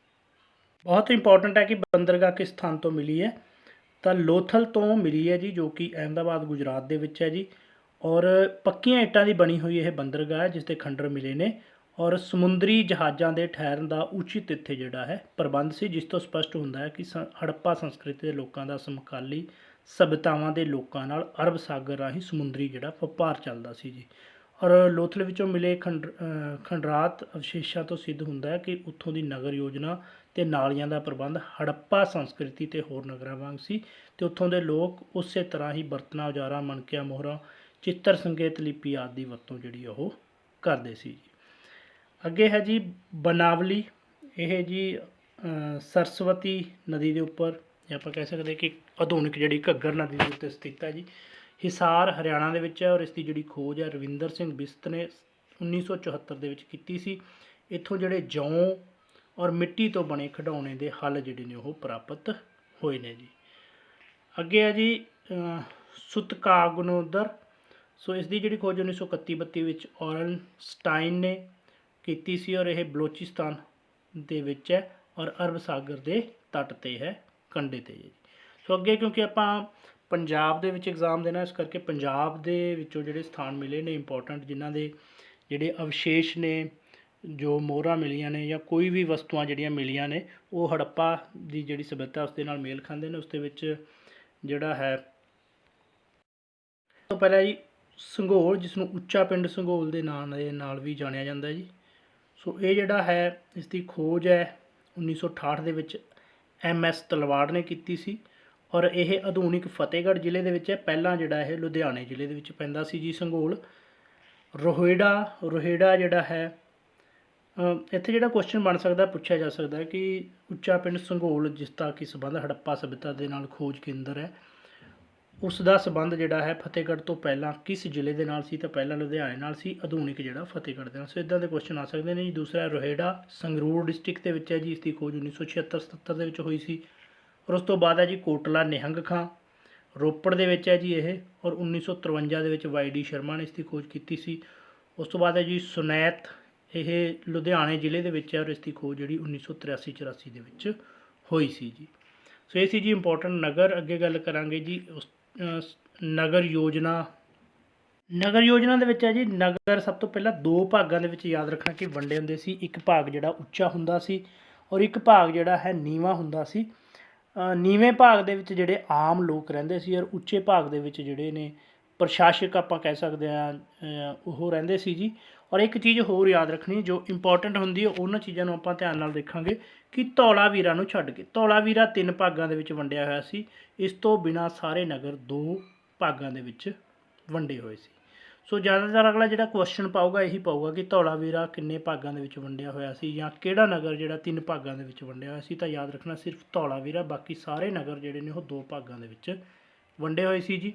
ਬਹੁਤ ਇੰਪੋਰਟੈਂਟ ਹੈ ਕਿ ਬੰਦਰਗਾਹ ਕਿਸ ਸਥਾਨ ਤੋਂ ਮਿਲੀ ਹੈ? ਤਾਂ ਲੋਥਲ ਤੋਂ ਮਿਲੀ ਹੈ ਜੀ, ਜੋ ਕਿ ਅਹਿਮਦਾਬਾਦ ਗੁਜਰਾਤ ਦੇ ਵਿੱਚ ਹੈ ਜੀ। ਔਰ ਪੱਕੀਆਂ ਇੱਟਾਂ ਦੀ ਬਣੀ ਹੋਈ ਇਹ ਬੰਦਰਗਾਹ ਹੈ ਜਿਸ ਦੇ ਖੰਡਰ ਮਿਲੇ ਨੇ ਔਰ ਸਮੁੰਦਰੀ ਜਹਾਜ਼ਾਂ ਦੇ ਠਹਿਰਨ ਦਾ ਉਚਿਤ ਇੱਥੇ ਜਿਹੜਾ ਹੈ ਪ੍ਰਬੰਧ ਸੀ, ਜਿਸ ਤੋਂ ਸਪਸ਼ਟ ਹੁੰਦਾ ਹੈ ਕਿ ਹੜੱਪਾ ਸੰਸਕ੍ਰਿਤੀ ਦੇ ਲੋਕਾਂ ਦਾ ਸਮਕਾਲੀ ਸਭਿਅਤਾਵਾਂ ਦੇ ਲੋਕਾਂ ਨਾਲ ਅਰਬ ਸਾਗਰ ਰਾਹੀਂ ਸਮੁੰਦਰੀ ਜਿਹੜਾ ਵਪਾਰ ਚੱਲਦਾ ਸੀ ਜੀ। ਔਰ ਲੋਥਲ ਵਿੱਚੋਂ ਮਿਲੇ ਖੰਡਰਾਤ ਅਵਸ਼ੇਸ਼ਾਂ ਤੋਂ ਸਿੱਧ ਹੁੰਦਾ ਹੈ ਕਿ ਉੱਥੋਂ ਦੀ ਨਗਰ ਯੋਜਨਾ ਤੇ ਨਾਲੀਆਂ ਦਾ ਪ੍ਰਬੰਧ ਹੜੱਪਾ ਸੰਸਕ੍ਰਿਤੀ ਤੇ ਹੋਰ ਨਗਰਾਂ ਵਾਂਗ ਸੀ ਤੇ ਉੱਥੋਂ ਦੇ ਲੋਕ ਉਸੇ ਤਰ੍ਹਾਂ ਹੀ ਬਰਤਨਾਂ ਔਜ਼ਾਰਾਂ ਮਣਕਿਆਂ ਮੋਹਰਾਂ ਚਿੱਤਰ ਸੰਕੇਤ ਲਿਪੀ ਆਦਿ ਦੀ ਵਰਤੋਂ ਜਿਹੜੀ ਉਹ ਕਰਦੇ ਸੀ ਜੀ। ਅੱਗੇ ਹੈ ਜੀ ਬਨਾਵਲੀ। ਇਹ ਜੀ ਸਰਸਵਤੀ ਨਦੀ ਦੇ ਉੱਪਰ ਜਾਂ ਆਪਾਂ ਕਹਿ ਸਕਦੇ ਕਿ ਆਧੁਨਿਕ ਜਿਹੜੀ ਘੱਗਰ ਨਦੀ ਦੇ ਉੱਤੇ ਸਥਿਤ ਹੈ ਜੀ। ਹਿਸਾਰ ਹਰਿਆਣਾ ਦੇ ਵਿੱਚ ਹੈ ਔਰ ਇਸ ਦੀ ਜਿਹੜੀ ਖੋਜ ਹੈ ਰਵਿੰਦਰ ਸਿੰਘ ਬਿਸਤ ਨੇ 1974 ਦੇ ਵਿੱਚ ਕੀਤੀ ਸੀ। ਇੱਥੋਂ ਜਿਹੜੇ ਜੌਂ ਔਰ ਮਿੱਟੀ ਤੋਂ ਬਣੇ ਖਿਡੌਣੇ ਦੇ ਹੱਲ ਜਿਹੜੇ ਨੇ ਉਹ ਪ੍ਰਾਪਤ ਹੋਏ ਨੇ ਜੀ। ਅੱਗੇ ਹੈ ਜੀ ਸੁਤਕਾਗਨੋਦਰ। ਸੋ ਇਸ ਦੀ ਜਿਹੜੀ ਖੋਜ 1931-32 ਵਿੱਚ ਔਰਨਸਟਾਈਨ ਨੇ ਕੀਤੀ ਸੀ ਔਰ ਇਹ ਬਲੋਚਿਸਤਾਨ ਦੇ ਵਿੱਚ ਹੈ ਔਰ ਅਰਬ ਸਾਗਰ ਦੇ ਤੱਟ 'ਤੇ ਹੈ, ਕੰਢੇ 'ਤੇ ਜੀ। ਸੋ ਅੱਗੇ ਕਿਉਂਕਿ ਆਪਾਂ ਪੰਜਾਬ ਦੇ ਵਿੱਚ ਐਗਜ਼ਾਮ ਦੇਣਾ, ਇਸ ਕਰਕੇ ਪੰਜਾਬ ਦੇ ਵਿੱਚੋਂ ਜਿਹੜੇ ਸਥਾਨ ਮਿਲੇ ਨੇ ਇੰਪੋਰਟੈਂਟ, ਜਿਨ੍ਹਾਂ ਦੇ ਜਿਹੜੇ ਅਵਸ਼ੇਸ਼ ਨੇ, ਜੋ ਮੋਹਰਾਂ ਮਿਲੀਆਂ ਨੇ ਜਾਂ ਕੋਈ ਵੀ ਵਸਤੂਆਂ ਜਿਹੜੀਆਂ ਮਿਲੀਆਂ ਨੇ ਉਹ ਹੜੱਪਾ ਦੀ ਜਿਹੜੀ ਸਭਿਅਤਾ ਉਸ ਦੇ ਨਾਲ ਮੇਲ ਖਾਂਦੇ ਨੇ। ਉਸ ਦੇ ਵਿੱਚ ਜਿਹੜਾ ਹੈ ਸਭ ਤੋਂ ਪਹਿਲਾਂ ਜੀ ਸੰਘੋਲ, ਜਿਸ ਨੂੰ ਉੱਚਾ ਪਿੰਡ ਸੰਘੋਲ ਦੇ ਨਾਂ ਦੇ ਨਾਲ ਵੀ ਜਾਣਿਆ ਜਾਂਦਾ ਜੀ। ਸੋ ਇਹ ਜਿਹੜਾ ਹੈ ਇਸ ਦੀ ਖੋਜ ਹੈ 1968 ਦੇ ਵਿੱਚ MS ਤਲਵਾੜ ਨੇ ਕੀਤੀ ਸੀ ਔਰ ਇਹ ਆਧੁਨਿਕ ਫਤਿਹਗੜ੍ਹ ਜ਼ਿਲ੍ਹੇ ਦੇ ਵਿੱਚ ਹੈ। ਪਹਿਲਾਂ ਜਿਹੜਾ ਇਹ ਲੁਧਿਆਣੇ ਜ਼ਿਲ੍ਹੇ ਦੇ ਵਿੱਚ ਪੈਂਦਾ ਸੀ ਜੀ ਸੰਘੋਲ। ਰੋਹਿੜਾ ਜਿਹੜਾ ਹੈ ਇੱਥੇ ਜਿਹੜਾ ਕੁਐਸਚਨ ਬਣ ਸਕਦਾ, ਪੁੱਛਿਆ ਜਾ ਸਕਦਾ ਕਿ ਉੱਚਾ ਪਿੰਡ ਸੰਘੋਲ ਜਿਸ ਦਾ ਕਿ ਸੰਬੰਧ ਹੜੱਪਾ ਸਭਿਅਤਾ ਦੇ ਨਾਲ ਖੋਜ ਕੇਂਦਰ ਹੈ, ਉਸ ਦਾ ਸੰਬੰਧ ਜਿਹੜਾ ਹੈ ਫਤਿਹਗੜ੍ਹ ਤੋਂ ਪਹਿਲਾਂ ਕਿਸ ਜ਼ਿਲ੍ਹੇ ਦੇ ਨਾਲ ਸੀ? ਤਾਂ ਪਹਿਲਾਂ ਲੁਧਿਆਣੇ ਨਾਲ ਸੀ, ਆਧੁਨਿਕ ਜਿਹੜਾ ਫਤਿਹਗੜ੍ਹ ਦੇ ਨਾਲ। ਸੋ ਇੱਦਾਂ ਦੇ ਕੁਐਸਚਨ ਆ ਸਕਦੇ ਨੇ ਜੀ। ਦੂਸਰਾ ਰੋਹਿੜਾ ਸੰਗਰੂਰ ਡਿਸਟ੍ਰਿਕਟ ਦੇ ਵਿੱਚ ਹੈ ਜੀ। ਇਸ ਦੀ ਖੋਜ 1976-77 ਦੇ ਵਿੱਚ ਹੋਈ ਸੀ। ਔਰ ਉਸ ਤੋਂ ਬਾਅਦ ਹੈ ਜੀ ਕੋਟਲਾ ਨਿਹੰਗ ਖਾਂ, ਰੋਪੜ ਦੇ ਵਿੱਚ ਹੈ ਜੀ ਇਹ, ਔਰ 1953 ਦੇ ਵਿੱਚ YD ਸ਼ਰਮਾ ਨੇ ਇਸ ਦੀ ਖੋਜ ਕੀਤੀ ਸੀ। ਉਸ ਤੋਂ ਬਾਅਦ ਹੈ ਜੀ ਸੁਨੈਤ, ਇਹ ਲੁਧਿਆਣੇ ਜ਼ਿਲ੍ਹੇ ਦੇ ਵਿੱਚ ਹੈ ਔਰ ਇਸ ਦੀ ਖੋਜ ਜਿਹੜੀ 1983-84 ਦੇ ਵਿੱਚ ਹੋਈ ਸੀ ਜੀ। ਸੋ ਇਹ ਸੀ ਜੀ ਇੰਪੋਰਟੈਂਟ ਨਗਰ। ਅੱਗੇ ਗੱਲ ਕਰਾਂਗੇ ਜੀ ਉਸ ਨਗਰ ਯੋਜਨਾ ਦੇ ਵਿੱਚ ਹੈ ਜੀ। ਨਗਰ ਸਭ ਤੋਂ ਪਹਿਲਾਂ ਦੋ ਭਾਗਾਂ ਦੇ ਵਿੱਚ ਯਾਦ ਰੱਖਣਾ ਕਿ ਵੰਡੇ ਹੁੰਦੇ ਸੀ। ਇੱਕ ਭਾਗ ਜਿਹੜਾ ਉੱਚਾ ਹੁੰਦਾ ਸੀ ਔਰ ਇੱਕ ਭਾਗ ਜਿਹੜਾ ਹੈ ਨੀਵਾਂ ਹੁੰਦਾ ਸੀ। ਨੀਵੇਂ ਭਾਗ ਦੇ ਵਿੱਚ ਜਿਹੜੇ ਆਮ ਲੋਕ ਰਹਿੰਦੇ ਸੀ ਔਰ ਉੱਚੇ ਭਾਗ ਦੇ ਵਿੱਚ ਜਿਹੜੇ ਨੇ ਪ੍ਰਸ਼ਾਸਕ ਆਪਾਂ ਕਹਿ ਸਕਦੇ ਹਾਂ ਉਹ ਰਹਿੰਦੇ ਸੀ ਜੀ। ਔਰ ਇੱਕ ਚੀਜ਼ ਹੋਰ ਯਾਦ ਰੱਖਣੀ ਜੋ ਇੰਪੋਰਟੈਂਟ ਹੁੰਦੀ ਹੈ, ਉਹਨਾਂ ਚੀਜ਼ਾਂ ਨੂੰ ਆਪਾਂ ਧਿਆਨ ਨਾਲ ਦੇਖਾਂਗੇ ਕਿ ਧੌਲਾਵੀਰਾ ਨੂੰ ਛੱਡ ਕੇ, ਧੌਲਾਵੀਰਾ 3 ਭਾਗਾਂ ਦੇ ਵਿੱਚ ਵੰਡਿਆ ਹੋਇਆ ਸੀ। ਇਸ ਤੋਂ ਬਿਨਾਂ ਸਾਰੇ ਨਗਰ 2 ਭਾਗਾਂ ਦੇ ਵਿੱਚ ਵੰਡੇ ਹੋਏ ਸੀ। ਸੋ ਜ਼ਿਆਦਾਤਰ ਅਗਲਾ ਜਿਹੜਾ ਕੁਐਸਚਨ ਪਾਊਗਾ ਇਹੀ ਪਾਊਗਾ ਕਿ ਧੌਲਾਵੀਰਾ ਕਿੰਨੇ ਭਾਗਾਂ ਦੇ ਵਿੱਚ ਵੰਡਿਆ ਹੋਇਆ ਸੀ ਜਾਂ ਕਿਹੜਾ ਨਗਰ ਜਿਹੜਾ 3 ਭਾਗਾਂ ਦੇ ਵਿੱਚ ਵੰਡਿਆ ਹੋਇਆ ਸੀ। ਤਾਂ ਯਾਦ ਰੱਖਣਾ ਸਿਰਫ ਧੌਲਾਵੀਰਾ, ਬਾਕੀ ਸਾਰੇ ਨਗਰ ਜਿਹੜੇ ਨੇ ਉਹ 2 ਭਾਗਾਂ ਦੇ ਵਿੱਚ ਵੰਡੇ ਹੋਏ ਸੀ ਜੀ।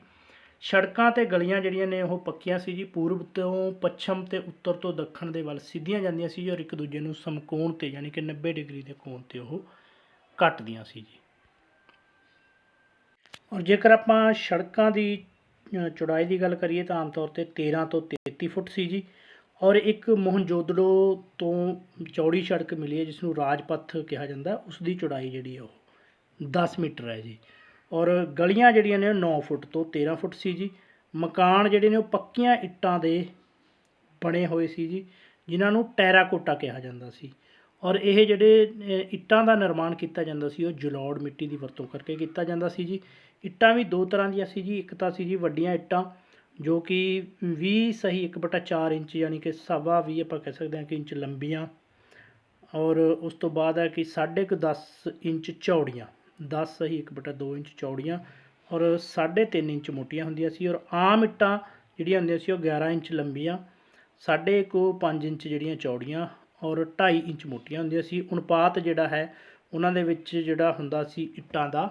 ਸੜਕਾਂ ਅਤੇ ਗਲੀਆਂ ਜਿਹੜੀਆਂ ਨੇ ਉਹ ਪੱਕੀਆਂ ਸੀ ਜੀ। ਪੂਰਬ ਤੋਂ ਪੱਛਮ ਅਤੇ ਉੱਤਰ ਤੋਂ ਦੱਖਣ ਦੇ ਵੱਲ ਸਿੱਧੀਆਂ ਜਾਂਦੀਆਂ ਸੀ ਔਰ ਇੱਕ ਦੂਜੇ ਨੂੰ ਸਮਕੋਣ 'ਤੇ ਯਾਨੀ ਕਿ 90 ਡਿਗਰੀ ਦੇ ਕੋਣ 'ਤੇ ਉਹ ਕੱਟਦੀਆਂ ਸੀ ਜੀ। ਔਰ ਜੇਕਰ ਆਪਾਂ ਸੜਕਾਂ ਦੀ ਚੌੜਾਈ ਦੀ ਗੱਲ ਕਰੀਏ ਤਾਂ ਆਮ ਤੌਰ 'ਤੇ 13 ਤੋਂ 33 ਫੁੱਟ ਸੀ ਜੀ। ਔਰ ਇੱਕ ਮੋਹਨਜੋਦੜੋ ਤੋਂ ਚੌੜੀ ਸੜਕ ਮਿਲੀ ਹੈ ਜਿਸ ਨੂੰ ਰਾਜਪਥ ਕਿਹਾ ਜਾਂਦਾ, ਉਸ ਦੀ ਚੌੜਾਈ ਜਿਹੜੀ ਹੈ ਉਹ 10 ਮੀਟਰ ਹੈ ਜੀ। ਔਰ ਗਲੀਆਂ ਜਿਹੜੀਆਂ ਨੇ ਉਹ 9 ਫੁੱਟ ਤੋਂ 13 ਫੁੱਟ ਸੀ ਜੀ। ਮਕਾਨ ਜਿਹੜੇ ਨੇ ਉਹ ਪੱਕੀਆਂ ਇੱਟਾਂ ਦੇ ਬਣੇ ਹੋਏ ਸੀ ਜੀ, ਜਿਨ੍ਹਾਂ ਨੂੰ ਟੈਰਾਕੋਟਾ ਕਿਹਾ ਜਾਂਦਾ ਸੀ। ਔਰ ਇਹ ਜਿਹੜੇ ਇੱਟਾਂ ਦਾ ਨਿਰਮਾਣ ਕੀਤਾ ਜਾਂਦਾ ਸੀ ਉਹ ਜਲੌੜ ਮਿੱਟੀ ਦੀ ਵਰਤੋਂ ਕਰਕੇ ਕੀਤਾ ਜਾਂਦਾ ਸੀ ਜੀ। ਇੱਟਾਂ ਵੀ 2 ਤਰ੍ਹਾਂ ਦੀਆਂ ਸੀ ਜੀ। ਇੱਕ ਤਾਂ ਸੀ ਜੀ ਵੱਡੀਆਂ ਇੱਟਾਂ ਜੋ ਕਿ 20/4 ਇੰਚ ਯਾਨੀ ਕਿ 20.25 ਆਪਾਂ ਕਹਿ ਸਕਦੇ ਹਾਂ ਕਿ ਇੰਚ ਲੰਬੀਆਂ, ਔਰ ਉਸ ਤੋਂ ਬਾਅਦ ਹੈ ਕਿ 10.5 ਇੰਚ ਚੌੜੀਆਂ, 10/1/2 ਇੰਚ ਚੌੜੀਆਂ ਔਰ 3.5 ਇੰਚ ਮੋਟੀਆਂ ਹੁੰਦੀਆਂ ਸੀ। ਔਰ ਆਮ ਇੱਟਾਂ ਜਿਹੜੀਆਂ ਹੁੰਦੀਆਂ ਸੀ ਉਹ 11 ਇੰਚ ਲੰਬੀਆਂ, 5.5 ਇੰਚ ਜਿਹੜੀਆਂ ਚੌੜੀਆਂ ਔਰ 2.5 ਇੰਚ ਮੋਟੀਆਂ ਹੁੰਦੀਆਂ ਸੀ। ਅਨੁਪਾਤ ਜਿਹੜਾ ਹੈ ਉਹਨਾਂ ਦੇ ਵਿੱਚ ਜਿਹੜਾ ਹੁੰਦਾ ਸੀ ਇੱਟਾਂ ਦਾ,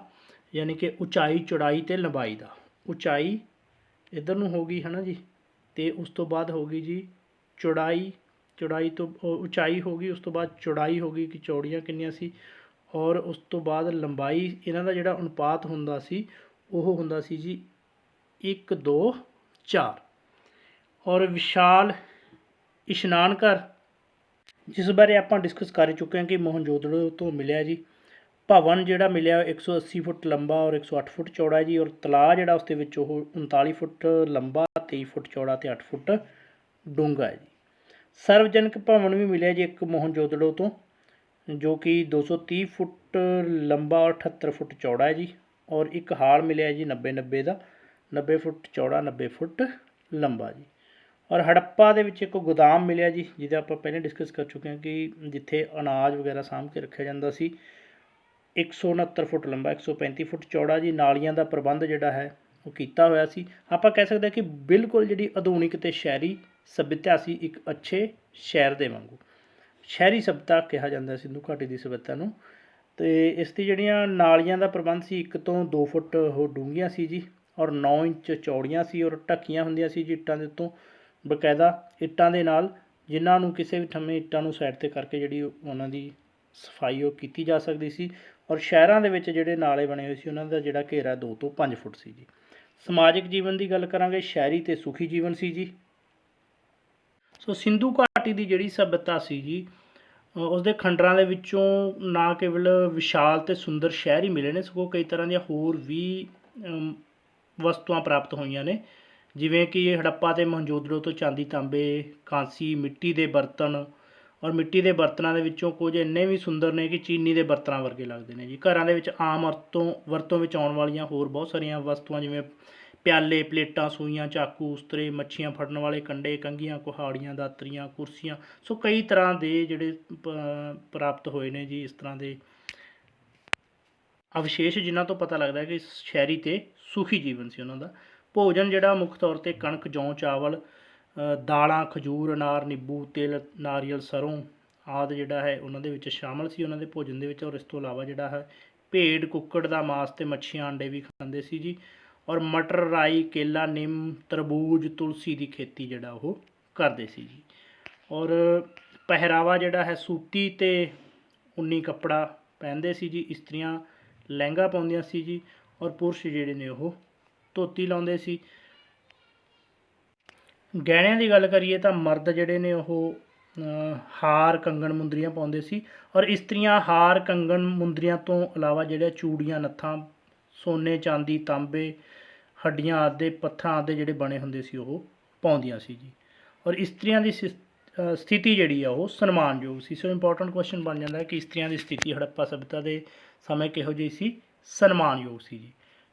ਯਾਨੀ ਕਿ ਉਚਾਈ, ਚੌੜਾਈ ਅਤੇ ਲੰਬਾਈ ਦਾ। ਉਚਾਈ ਇੱਧਰ ਨੂੰ ਹੋ ਗਈ ਹੈ ਨਾ ਜੀ, ਅਤੇ ਉਸ ਤੋਂ ਬਾਅਦ ਹੋ ਗਈ ਜੀ ਚੌੜਾਈ ਤੋਂ ਉਚਾਈ ਹੋ ਗਈ, ਉਸ ਤੋਂ ਬਾਅਦ ਚੌੜਾਈ ਹੋ ਗਈ ਕਿ ਚੌੜੀਆਂ ਕਿੰਨੀਆਂ ਸੀ, ਔਰ ਉਸ ਤੋਂ ਬਾਅਦ ਲੰਬਾਈ। ਇਹਨਾਂ ਦਾ ਜਿਹੜਾ ਅਨੁਪਾਤ ਹੁੰਦਾ ਸੀ ਉਹ ਹੁੰਦਾ ਸੀ ਜੀ 1:2:4। ਔਰ ਵਿਸ਼ਾਲ ਇਸ਼ਨਾਨ ਘਰ, ਜਿਸ ਬਾਰੇ ਆਪਾਂ ਡਿਸਕਸ ਕਰ ਚੁੱਕੇ ਹਾਂ ਕਿ ਮੋਹਨਜੋਦੜੋ ਤੋਂ ਮਿਲਿਆ ਜੀ। ਭਵਨ ਜਿਹੜਾ ਮਿਲਿਆ 180 ਫੁੱਟ ਲੰਬਾ ਔਰ 108 ਫੁੱਟ ਚੌੜਾ ਜੀ। ਔਰ ਤਲਾਅ ਜਿਹੜਾ ਉਸ ਦੇ ਵਿੱਚ ਉਹ 39 ਫੁੱਟ ਲੰਬਾ, 23 ਫੁੱਟ ਚੌੜਾ ਅਤੇ 8 ਫੁੱਟ ਡੂੰਘਾ ਹੈ ਜੀ। ਸਰਵਜਨਕ ਭਵਨ ਵੀ ਮਿਲਿਆ ਜੀ ਇੱਕ ਮੋਹਨਜੋਦੜੋ ਤੋਂ, ਜੋ ਕਿ 230 ਫੁੱਟ ਲੰਬਾ ਔਰ 78 ਫੁੱਟ ਚੌੜਾ ਹੈ ਜੀ। ਔਰ ਇੱਕ ਹਾਲ ਮਿਲਿਆ ਜੀ 90 ਦਾ, 90 ਫੁੱਟ ਚੌੜਾ, 90 ਫੁੱਟ ਲੰਬਾ ਜੀ। ਔਰ ਹੜੱਪਾ ਦੇ ਵਿੱਚ ਇੱਕ ਗੋਦਾਮ ਮਿਲਿਆ ਜੀ, ਜਿਹਦਾ ਆਪਾਂ ਪਹਿਲਾਂ ਡਿਸਕਸ ਕਰ ਚੁੱਕੇ ਹਾਂ ਕਿ ਜਿੱਥੇ ਅਨਾਜ ਵਗੈਰਾ ਸਾਂਭ ਕੇ ਰੱਖਿਆ ਜਾਂਦਾ ਸੀ। 169 ਫੁੱਟ ਲੰਬਾ, 135 ਫੁੱਟ ਚੌੜਾ ਜੀ। ਨਾਲੀਆਂ ਦਾ ਪ੍ਰਬੰਧ ਜਿਹੜਾ ਹੈ ਉਹ ਕੀਤਾ ਹੋਇਆ ਸੀ। ਆਪਾਂ ਕਹਿ ਸਕਦੇ ਹਾਂ ਕਿ ਬਿਲਕੁਲ ਜਿਹੜੀ ਆਧੁਨਿਕ ਅਤੇ ਸ਼ਹਿਰੀ ਸੱਭਿਅਤਾ ਸੀ, ਇੱਕ ਅੱਛੇ ਸ਼ਹਿਰ ਦੇ ਵਾਂਗੂ। ਸ਼ਹਿਰੀ ਸੱਭਿਅਤਾ ਕਿਹਾ ਜਾਂਦਾ ਸਿੰਧੂ ਘਾਟੀ ਦੀ ਸੱਭਿਅਤਾ ਨੂੰ। ਅਤੇ ਇਸ ਦੀ ਜਿਹੜੀਆਂ ਨਾਲੀਆਂ ਦਾ ਪ੍ਰਬੰਧ ਸੀ, 1 ਤੋਂ 2 ਫੁੱਟ ਉਹ ਡੂੰਘੀਆਂ ਸੀ ਜੀ, ਔਰ 9 ਇੰਚ ਚੌੜੀਆਂ ਸੀ, ਔਰ ਢੱਕੀਆਂ ਹੁੰਦੀਆਂ ਸੀ ਜੀ ਇੱਟਾਂ ਦੇ ਉੱਤੋਂ, ਬਕਾਇਦਾ ਇੱਟਾਂ ਦੇ ਨਾਲ, ਜਿਨ੍ਹਾਂ ਨੂੰ ਕਿਸੇ ਵੀ ਥੰਮੇ ਇੱਟਾਂ ਨੂੰ ਸਾਈਡ 'ਤੇ ਕਰਕੇ ਜਿਹੜੀ ਉਹਨਾਂ ਦੀ ਸਫਾਈ ਉਹ ਕੀਤੀ ਜਾ ਸਕਦੀ ਸੀ। ਔਰ ਸ਼ਹਿਰਾਂ ਦੇ ਵਿੱਚ ਜਿਹੜੇ ਨਾਲੇ ਬਣੇ ਹੋਏ ਸੀ, ਉਹਨਾਂ ਦਾ ਜਿਹੜਾ ਘੇਰਾ 2 ਤੋਂ 5 ਫੁੱਟ ਸੀ ਜੀ। ਸਮਾਜਿਕ ਜੀਵਨ ਦੀ ਗੱਲ ਕਰਾਂਗੇ, ਸ਼ਹਿਰੀ ਅਤੇ ਸੁਖੀ ਜੀਵਨ ਸੀ ਜੀ। ਸੋ ਸਿੰਧੂ ਘਾਟੀ ਦੀ ਜਿਹੜੀ ਸੱਭਿਅਤਾ ਸੀ ਜੀ, ਉਸਦੇ ਖੰਡਰਾਂ ਦੇ ਵਿੱਚੋਂ ਨਾ ਕੇਵਲ ਵਿਸ਼ਾਲ ਅਤੇ ਸੁੰਦਰ ਸ਼ਹਿਰ ਹੀ ਮਿਲੇ ਨੇ, ਸਗੋਂ ਕਈ ਤਰ੍ਹਾਂ ਦੀਆਂ ਹੋਰ ਵੀ ਵਸਤੂਆਂ ਪ੍ਰਾਪਤ ਹੋਈਆਂ ਨੇ, ਜਿਵੇਂ ਕਿ ਹੜੱਪਾ ਅਤੇ ਮੋਹਨਜੋਦੜੋ ਤੋਂ ਚਾਂਦੀ, ਤਾਂਬੇ, ਕਾਂਸੀ, ਮਿੱਟੀ ਦੇ ਬਰਤਨ। ਔਰ ਮਿੱਟੀ ਦੇ ਬਰਤਨਾਂ ਦੇ ਵਿੱਚੋਂ ਕੁਝ ਇੰਨੇ ਵੀ ਸੁੰਦਰ ਨੇ ਕਿ ਚੀਨੀ ਦੇ ਬਰਤਨਾਂ ਵਰਗੇ ਲੱਗਦੇ ਨੇ ਜੀ। ਘਰਾਂ ਦੇ ਵਿੱਚ ਆਮ ਵਰਤੋਂ ਵਿੱਚ ਆਉਣ ਵਾਲੀਆਂ ਹੋਰ ਬਹੁਤ ਸਾਰੀਆਂ ਵਸਤੂਆਂ, ਜਿਵੇਂ ਪਿਆਲੇ, ਪਲੇਟਾਂ, ਸੂਈਆਂ, ਚਾਕੂ, ਉਸਤਰੇ, ਮੱਛੀਆਂ ਫੜਨ ਵਾਲੇ ਕੰਡੇ, ਕੰਘੀਆਂ, ਕੁਹਾੜੀਆਂ, ਦਾਤਰੀਆਂ, ਕੁਰਸੀਆਂ, ਸੋ ਕਈ ਤਰ੍ਹਾਂ ਦੇ ਜਿਹੜੇ ਪ੍ਰਾਪਤ ਹੋਏ ਨੇ ਜੀ ਇਸ ਤਰ੍ਹਾਂ ਦੇ ਅਵਸ਼ੇਸ਼, ਜਿਨ੍ਹਾਂ ਤੋਂ ਪਤਾ ਲੱਗਦਾ ਕਿ ਸ਼ਹਿਰੀ ਅਤੇ ਸੁਖੀ ਜੀਵਨ ਸੀ ਉਹਨਾਂ ਦਾ। ਭੋਜਨ ਜਿਹੜਾ ਮੁੱਖ ਤੌਰ 'ਤੇ ਕਣਕ, ਜੌਂ, ਚਾਵਲ, ਦਾਲਾਂ, ਖਜੂਰ, ਅਨਾਰ, ਨਿੰਬੂ, ਤਿਲ, ਨਾਰੀਅਲ, ਸਰੋਂ ਆਦਿ ਜਿਹੜਾ ਹੈ ਉਹਨਾਂ ਦੇ ਵਿੱਚ ਸ਼ਾਮਲ ਸੀ ਉਹਨਾਂ ਦੇ ਭੋਜਨ ਦੇ ਵਿੱਚ। ਔਰ ਇਸ ਤੋਂ ਇਲਾਵਾ ਜਿਹੜਾ ਹੈ ਭੇਡ, ਕੁੱਕੜ ਦਾ ਮਾਸ ਅਤੇ ਮੱਛੀਆਂ, ਅੰਡੇ ਵੀ ਖਾਂਦੇ ਸੀ ਜੀ। ਔਰ ਮਟਰ, ਰਾਈ, ਕੇਲਾ, ਨਿੰਮ, ਤਰਬੂਜ, ਤੁਲਸੀ ਦੀ ਖੇਤੀ ਜਿਹੜਾ ਉਹ ਕਰਦੇ ਸੀ ਜੀ। ਔਰ ਪਹਿਰਾਵਾ ਜਿਹੜਾ ਹੈ ਸੂਤੀ ਅਤੇ ਉੱਨੀ ਕੱਪੜਾ ਪਹਿਨਦੇ ਸੀ ਜੀ। ਇਸਤਰੀਆਂ ਲਹਿੰਗਾ ਪਾਉਂਦੀਆਂ ਸੀ ਜੀ, ਔਰ ਪੁਰਸ਼ ਜਿਹੜੇ ਨੇ ਉਹ ਧੋਤੀ ਲਾਉਂਦੇ ਸੀ। ਗਹਿਣਿਆਂ ਦੀ ਗੱਲ ਕਰੀਏ ਤਾਂ ਮਰਦ ਜਿਹੜੇ ਨੇ ਉਹ ਹਾਰ, ਕੰਗਣ, ਮੁੰਦਰੀਆਂ ਪਾਉਂਦੇ ਸੀ, ਔਰ ਇਸਤਰੀਆਂ ਹਾਰ, ਕੰਗਣ, ਮੁੰਦਰੀਆਂ ਤੋਂ ਇਲਾਵਾ ਜਿਹੜੇ ਚੂੜੀਆਂ, ਨੱਥਾਂ, ਸੋਨੇ, ਚਾਂਦੀ, ਤਾਂਬੇ, ਹੱਡੀਆਂ ਆਦਿ ਦੇ ਪੱਥਰਾਂ ਆਦਿ ਜਿਹੜੇ ਬਣੇ ਹੁੰਦੇ ਸੀ ਉਹ ਪਾਉਂਦੀਆਂ ਸੀ ਜੀ। ਔਰ ਇਸਤਰੀਆਂ ਦੀ ਸਥਿਤੀ ਜਿਹੜੀ ਆ ਉਹ ਸਨਮਾਨਯੋਗ ਸੀ। ਸੋ ਇੰਪੋਰਟੈਂਟ ਕੁਐਸਚਨ ਬਣ ਜਾਂਦਾ ਕਿ ਇਸਤਰੀਆਂ ਦੀ ਸਥਿਤੀ ਹੜੱਪਾ ਸਭਿਅਤਾ ਦੇ ਸਮੇਂ ਕਿਹੋ ਜਿਹੀ ਸੀ? ਸਨਮਾਨਯੋਗ ਸੀ ਜੀ।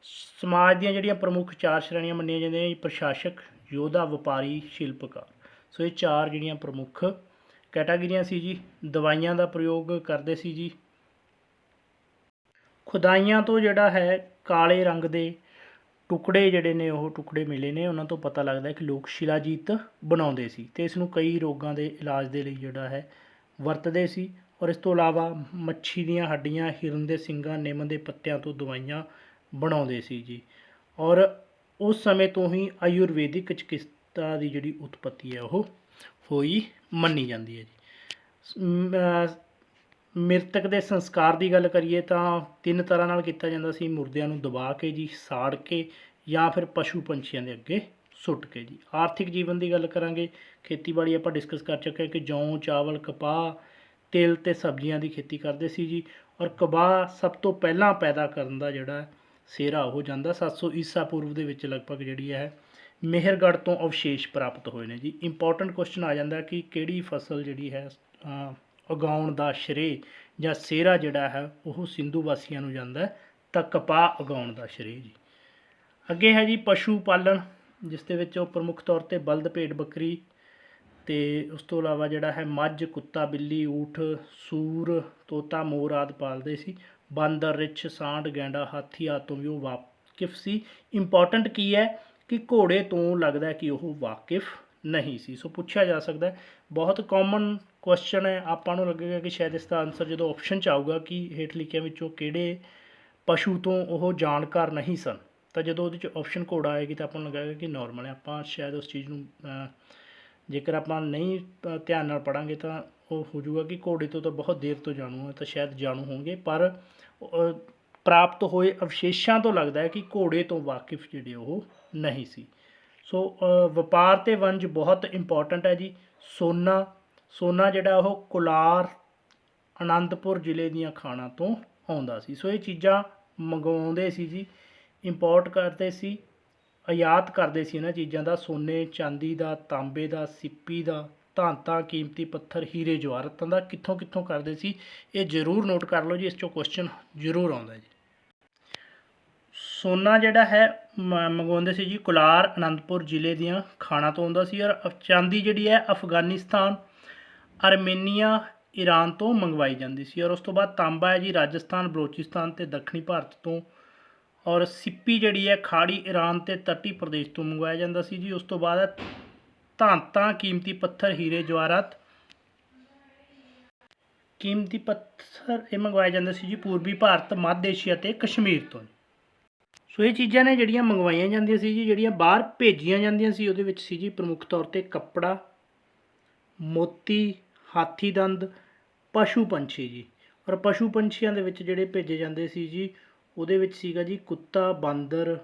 ਸਮਾਜ ਦੀਆਂ ਜਿਹੜੀਆਂ ਪ੍ਰਮੁੱਖ 4 ਸ਼੍ਰੇਣੀਆਂ ਮੰਨੀਆਂ ਜਾਂਦੀਆਂ ਜੀ, ਪ੍ਰਸ਼ਾਸਕ, ਯੋਧਾ, ਵਪਾਰੀ, ਸ਼ਿਲਪਕਾਰ। ਸੋ ਇਹ 4 ਜਿਹੜੀਆਂ ਪ੍ਰਮੁੱਖ ਕੈਟਾਗਰੀਆਂ ਸੀ ਜੀ। ਦਵਾਈਆਂ ਦਾ ਪ੍ਰਯੋਗ ਕਰਦੇ ਸੀ ਜੀ। ਖੁਦਾਈਆਂ ਤੋਂ ਜਿਹੜਾ ਹੈ ਕਾਲੇ ਰੰਗ ਦੇ ਟੁਕੜੇ ਜਿਹੜੇ ਨੇ ਉਹ ਟੁਕੜੇ ਮਿਲੇ ਨੇ, ਉਹਨਾਂ ਤੋਂ ਪਤਾ ਲੱਗਦਾ ਕਿ ਲੋਕ ਸ਼ਿਲਾਜੀਤ ਬਣਾਉਂਦੇ ਸੀ ਅਤੇ ਇਸ ਨੂੰ ਕਈ ਰੋਗਾਂ ਦੇ ਇਲਾਜ ਦੇ ਲਈ ਜਿਹੜਾ ਹੈ ਵਰਤਦੇ ਸੀ। ਔਰ ਇਸ ਤੋਂ ਇਲਾਵਾ ਮੱਛੀ ਦੀਆਂ ਹੱਡੀਆਂ, ਹਿਰਨ ਦੇ ਸਿੰਗਾਂ, ਨਿੰਮ ਦੇ ਪੱਤਿਆਂ ਤੋਂ ਦਵਾਈਆਂ ਬਣਾਉਂਦੇ ਸੀ ਜੀ। ਔਰ ਉਸ ਸਮੇਂ ਤੋਂ ਹੀ ਆਯੁਰਵੈਦਿਕ ਚਿਕਿਤਸਾ ਦੀ ਜਿਹੜੀ ਉਤਪੱਤੀ ਹੈ ਉਹ ਹੋਈ ਮੰਨੀ ਜਾਂਦੀ ਹੈ ਜੀ। ਮ੍ਰਿਤਕ ਦੇ ਸੰਸਕਾਰ ਦੀ ਗੱਲ ਕਰੀਏ ਤਾਂ 3 ਤਰ੍ਹਾਂ ਨਾਲ ਕੀਤਾ ਜਾਂਦਾ ਸੀ। ਮੁਰਦਿਆਂ ਨੂੰ ਦਬਾ ਕੇ ਜੀ, ਸਾੜ ਕੇ, ਜਾਂ ਫਿਰ ਪਸ਼ੂ ਪੰਛੀਆਂ ਦੇ ਅੱਗੇ ਸੁੱਟ ਕੇ ਜੀ। ਆਰਥਿਕ ਜੀਵਨ ਦੀ ਗੱਲ ਕਰਾਂਗੇ, ਖੇਤੀਬਾੜੀ ਆਪਾਂ ਡਿਸਕਸ ਕਰ ਚੁੱਕੇ ਕਿ ਜੌਂ, ਚਾਵਲ, ਕਪਾਹ, ਤਿਲ ਅਤੇ ਸਬਜ਼ੀਆਂ ਦੀ ਖੇਤੀ ਕਰਦੇ ਸੀ ਜੀ। ਔਰ ਕਪਾਹ ਸਭ ਤੋਂ ਪਹਿਲਾਂ ਪੈਦਾ ਕਰਨ ਦਾ ਜਿਹੜਾ ਸਿਹਰਾ ਉਹ ਜਾਂਦਾ 700 ਈਸਾ ਪੂਰਵ ਦੇ ਵਿੱਚ ਲਗਭਗ ਜਿਹੜੀ ਹੈ ਮੇਹਰਗੜ੍ਹ ਤੋਂ ਅਵਸ਼ੇਸ਼ ਪ੍ਰਾਪਤ ਹੋਏ ਨੇ ਜੀ। ਇੰਪੋਰਟੈਂਟ ਕੁਐਸਚਨ ਆ ਜਾਂਦਾ ਕਿ ਕਿਹੜੀ ਫਸਲ ਜਿਹੜੀ ਹੈ ਉਗਾਉਣ ਦਾ ਸ਼੍ਰੇ ਜਾਂ ਸਿਹਰਾ ਜਿਹੜਾ ਹੈ ਉਹ ਸਿੰਧੂ ਵਾਸੀਆਂ ਨੂੰ ਜਾਂਦਾ, ਤਾਂ ਕਪਾਹ ਉਗਾਉਣ ਦਾ ਸ਼੍ਰੇ ਜੀ। ਅੱਗੇ ਹੈ ਜੀ ਪਸ਼ੂ ਪਾਲਣ, ਜਿਸ ਦੇ ਵਿੱਚ ਉਹ ਪ੍ਰਮੁੱਖ ਤੌਰ 'ਤੇ ਬਲਦ, ਭੇਡ, ਬੱਕਰੀ ਅਤੇ ਉਸ ਤੋਂ ਇਲਾਵਾ ਜਿਹੜਾ ਹੈ ਮੱਝ, ਕੁੱਤਾ, ਬਿੱਲੀ, ਊਠ, ਸੂਰ, ਤੋਤਾ, ਮੋਰ ਆਦਿ ਪਾਲਦੇ ਸੀ। ਬਾਂਦਰ, ਰਿੱਛ, ਸਾਂਢ, ਗੈਂਡਾ, ਹਾਥੀ ਆਦਿ ਤੋਂ ਵੀ ਉਹ ਵਾਕਿਫ ਸੀ। ਇੰਪੋਰਟੈਂਟ ਕੀ ਹੈ ਕਿ ਘੋੜੇ ਤੋਂ ਲੱਗਦਾ ਕਿ ਉਹ ਵਾਕਿਫ ਨਹੀਂ ਸੀ। ਸੋ ਪੁੱਛਿਆ ਜਾ ਸਕਦਾ, ਬਹੁਤ ਕਾਮਨ ਕੁਐਸਚਨ ਹੈ। ਆਪਾਂ ਨੂੰ ਲੱਗੇਗਾ ਕਿ ਸ਼ਾਇਦ ਇਸ ਦਾ ਆਨਸਰ ਜਦੋਂ ਆਪਸ਼ਨ 'ਚ ਆਊਗਾ ਕਿ ਹੇਠ ਲਿਖਿਆਂ ਵਿੱਚੋਂ ਕਿਹੜੇ ਪਸ਼ੂ ਤੋਂ ਉਹ ਜਾਣਕਾਰ ਨਹੀਂ ਸਨ, ਤਾਂ ਜਦੋਂ ਉਹਦੇ 'ਚ ਆਪਸ਼ਨ ਘੋੜਾ ਆਏਗੀ ਤਾਂ ਆਪਾਂ ਨੂੰ ਲੱਗੇਗਾ ਕਿ ਨੋਰਮਲ ਹੈ। ਆਪਾਂ ਸ਼ਾਇਦ ਉਸ ਚੀਜ਼ ਨੂੰ ਜੇਕਰ ਆਪਾਂ ਨਹੀਂ ਧਿਆਨ ਨਾਲ ਪੜ੍ਹਾਂਗੇ ਤਾਂ ਉਹ ਹੋ ਜਾਊਗਾ ਕਿ ਘੋੜੇ ਤੋਂ ਤਾਂ ਬਹੁਤ ਦੇਰ ਤੋਂ ਜਾਣੂ ਹੈ, ਤਾਂ ਸ਼ਾਇਦ ਜਾਣੂ ਹੋਣਗੇ, ਪਰ ਪ੍ਰਾਪਤ ਹੋਏ ਅਵਸ਼ੇਸ਼ਾਂ ਤੋਂ ਲੱਗਦਾ ਹੈ ਕਿ ਘੋੜੇ ਤੋਂ ਵਾਕਿਫ ਜਿਹੜੇ ਉਹ ਨਹੀਂ ਸੀ। ਸੋ ਵਪਾਰ ਅਤੇ ਵਣਜ ਬਹੁਤ ਇੰਪੋਰਟੈਂਟ ਹੈ ਜੀ। ਸੋਨਾ ਜਿਹੜਾ ਉਹ ਕੋਲਾਰ, ਅਨੰਦਪੁਰ ਜ਼ਿਲ੍ਹੇ ਦੀਆਂ ਖਾਣਾਂ ਤੋਂ ਆਉਂਦਾ ਸੀ। ਸੋ ਇਹ ਚੀਜ਼ਾਂ ਮੰਗਵਾਉਂਦੇ ਸੀ ਜੀ, ਇੰਪੋਰਟ ਕਰਦੇ ਸੀ, ਆਯਾਤ ਕਰਦੇ ਸੀ ਇਹਨਾਂ ਚੀਜ਼ਾਂ ਦਾ। ਸੋਨੇ, ਚਾਂਦੀ ਦਾ, ਤਾਂਬੇ ਦਾ, ਸਿੱਪੀ ਦਾ, ਧਾਤਾਂ, ਕੀਮਤੀ ਪੱਥਰ, ਹੀਰੇ, ਜਵਾਹਰਾਤਾਂ ਦਾ ਕਿੱਥੋਂ ਕਿੱਥੋਂ ਕਰਦੇ ਸੀ, ਇਹ ਜ਼ਰੂਰ ਨੋਟ ਕਰ ਲਓ ਜੀ, ਇਸ 'ਚੋਂ ਕੁਐਸਚਨ ਜ਼ਰੂਰ ਆਉਂਦਾ ਜੀ। ਸੋਨਾ ਜਿਹੜਾ ਹੈ ਮੰਗਵਾਉਂਦੇ ਸੀ ਜੀ ਕੋਲਾਰ ਆਨੰਦਪੁਰ ਜ਼ਿਲ੍ਹੇ ਦੀਆਂ ਖਾਣਾਂ ਤੋਂ ਆਉਂਦਾ ਸੀ, ਔਰ ਚਾਂਦੀ ਜਿਹੜੀ ਹੈ ਅਫਗਾਨਿਸਤਾਨ, ਆਰਮੇਨੀਆ, ਈਰਾਨ ਤੋਂ ਮੰਗਵਾਈ ਜਾਂਦੀ ਸੀ। ਔਰ ਉਸ ਤੋਂ ਬਾਅਦ ਤਾਂਬਾ ਹੈ ਜੀ ਰਾਜਸਥਾਨ, ਬਲੋਚਿਸਤਾਨ ਅਤੇ ਦੱਖਣੀ ਭਾਰਤ ਤੋਂ, ਔਰ ਸਿੱਪੀ ਜਿਹੜੀ ਹੈ ਖਾੜੀ ਈਰਾਨ ਅਤੇ ਤੱਟੀ ਪ੍ਰਦੇਸ਼ ਤੋਂ ਮੰਗਵਾਇਆ ਜਾਂਦਾ ਸੀ ਜੀ। ਉਸ ਤੋਂ ਬਾਅਦ ਧਾਤਾਂ, ਕੀਮਤੀ ਪੱਥਰ, ਹੀਰੇ ਜਵਾਹਰਾਤ, ਕੀਮਤੀ ਪੱਥਰ ਇਹ ਮੰਗਵਾਏ ਜਾਂਦੇ ਸੀ ਜੀ ਪੂਰਬੀ ਭਾਰਤ, ਮੱਧ ਏਸ਼ੀਆ ਅਤੇ ਕਸ਼ਮੀਰ ਤੋਂ। ਸੋ ਇਹ ਚੀਜ਼ਾਂ ਨੇ ਜਿਹੜੀਆਂ ਮੰਗਵਾਈਆਂ ਜਾਂਦੀਆਂ ਸੀ ਜੀ। ਜਿਹੜੀਆਂ ਬਾਹਰ ਭੇਜੀਆਂ ਜਾਂਦੀਆਂ ਸੀ ਉਹਦੇ ਵਿੱਚ ਸੀ ਜੀ ਪ੍ਰਮੁੱਖ ਤੌਰ 'ਤੇ ਕੱਪੜਾ, ਮੋਤੀ, ਹਾਥੀ ਦੰਦ, ਪਸ਼ੂ ਪੰਛੀ ਜੀ। ਔਰ ਪਸ਼ੂ ਪੰਛੀਆਂ ਦੇ ਵਿੱਚ ਜਿਹੜੇ ਭੇਜੇ ਜਾਂਦੇ ਸੀ ਜੀ ਉਹਦੇ ਵਿੱਚ ਸੀਗਾ ਜੀ ਕੁੱਤਾ, ਬਾਂਦਰ,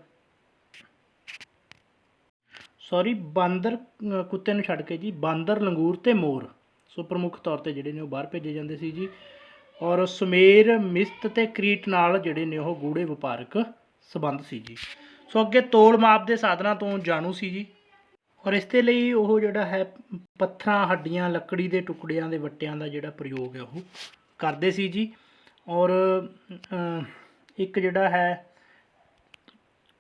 ਬਾਂਦਰ ਕੁੱਤੇ ਨੂੰ ਛੱਡ ਕੇ ਜੀ ਬਾਂਦਰ, ਲੰਗੂਰ ਅਤੇ ਮੋਰ। ਸੋ ਪ੍ਰਮੁੱਖ ਤੌਰ 'ਤੇ ਜਿਹੜੇ ਨੇ ਉਹ ਬਾਹਰ ਭੇਜੇ ਜਾਂਦੇ ਸੀ ਜੀ। ਔਰ ਸੁਮੇਰ, ਮਿਸਤ ਅਤੇ ਕ੍ਰੀਟ ਨਾਲ ਜਿਹੜੇ ਨੇ ਉਹ ਗੂੜੇ ਵਪਾਰਕ ਸੰਬੰਧ ਸੀ ਜੀ। ਸੋ ਅੱਗੇ ਤੋਲ ਮਾਪ ਦੇ ਸਾਧਨਾਂ ਤੋਂ ਜਾਣੂ ਸੀ ਜੀ। ਔਰ ਇਸ ਦੇ ਲਈ ਉਹ ਜਿਹੜਾ ਹੈ ਪੱਥਰਾਂ, ਹੱਡੀਆਂ, ਲੱਕੜੀ ਦੇ ਟੁਕੜਿਆਂ ਦੇ ਵੱਟਿਆਂ ਦਾ ਜਿਹੜਾ ਪ੍ਰਯੋਗ ਹੈ ਉਹ ਕਰਦੇ ਸੀ ਜੀ। ਔਰ ਇੱਕ ਜਿਹੜਾ ਹੈ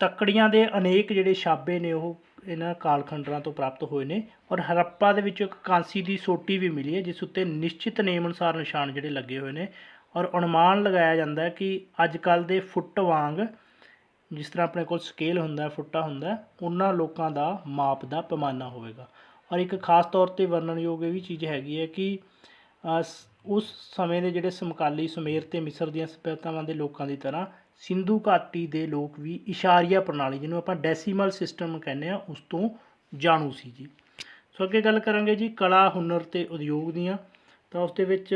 ਤੱਕੜੀਆਂ ਦੇ ਅਨੇਕ ਜਿਹੜੇ ਛਾਬੇ ਨੇ ਉਹ ਇਹਨਾਂ ਕਾਲਖੰਡਰਾਂ ਤੋਂ ਪ੍ਰਾਪਤ ਹੋਏ ਨੇ। ਔਰ ਹਰੱਪਾ ਦੇ ਵਿੱਚ ਇੱਕ ਕਾਂਸੀ ਦੀ ਸੋਟੀ ਵੀ ਮਿਲੀ ਹੈ ਜਿਸ ਉੱਤੇ ਨਿਸ਼ਚਿਤ ਨੇਮ ਅਨੁਸਾਰ ਨਿਸ਼ਾਨ ਜਿਹੜੇ ਲੱਗੇ ਹੋਏ ਨੇ। ਔਰ ਅਨੁਮਾਨ ਲਗਾਇਆ ਜਾਂਦਾ ਕਿ ਅੱਜ ਕੱਲ੍ਹ ਦੇ ਫੁੱਟ ਵਾਂਗ, ਜਿਸ ਤਰ੍ਹਾਂ ਆਪਣੇ ਕੋਲ ਸਕੇਲ ਹੁੰਦਾ, ਫੁੱਟਾ ਹੁੰਦਾ, ਉਹਨਾਂ ਲੋਕਾਂ ਦਾ ਮਾਪ ਦਾ ਪੈਮਾਨਾ ਹੋਵੇਗਾ। ਔਰ ਇੱਕ ਖਾਸ ਤੌਰ 'ਤੇ ਵਰਣਨਯੋਗ ਇਹ ਵੀ ਚੀਜ਼ ਹੈਗੀ ਹੈ ਕਿ ਉਸ ਸਮੇਂ ਦੇ ਜਿਹੜੇ ਸਮਕਾਲੀ ਸੁਮੇਰ ਅਤੇ ਮਿਸਰ ਦੀਆਂ ਸਭਿਅਤਾਵਾਂ ਦੇ ਲੋਕਾਂ ਦੀ ਤਰ੍ਹਾਂ ਸਿੰਧੂ ਘਾਟੀ ਦੇ ਲੋਕ ਵੀ ਇਸ਼ਾਰੀਆ ਪ੍ਰਣਾਲੀ, ਜਿਹਨੂੰ ਆਪਾਂ ਡੈਸੀਮਲ ਸਿਸਟਮ ਕਹਿੰਦੇ ਹਾਂ, ਉਸ ਤੋਂ ਜਾਣੂ ਸੀ ਜੀ। ਸੋ ਅੱਗੇ ਗੱਲ ਕਰਾਂਗੇ ਜੀ ਕਲਾ, ਹੁਨਰ ਅਤੇ ਉਦਯੋਗ ਦੀਆਂ। ਤਾਂ ਉਸ ਦੇ ਵਿੱਚ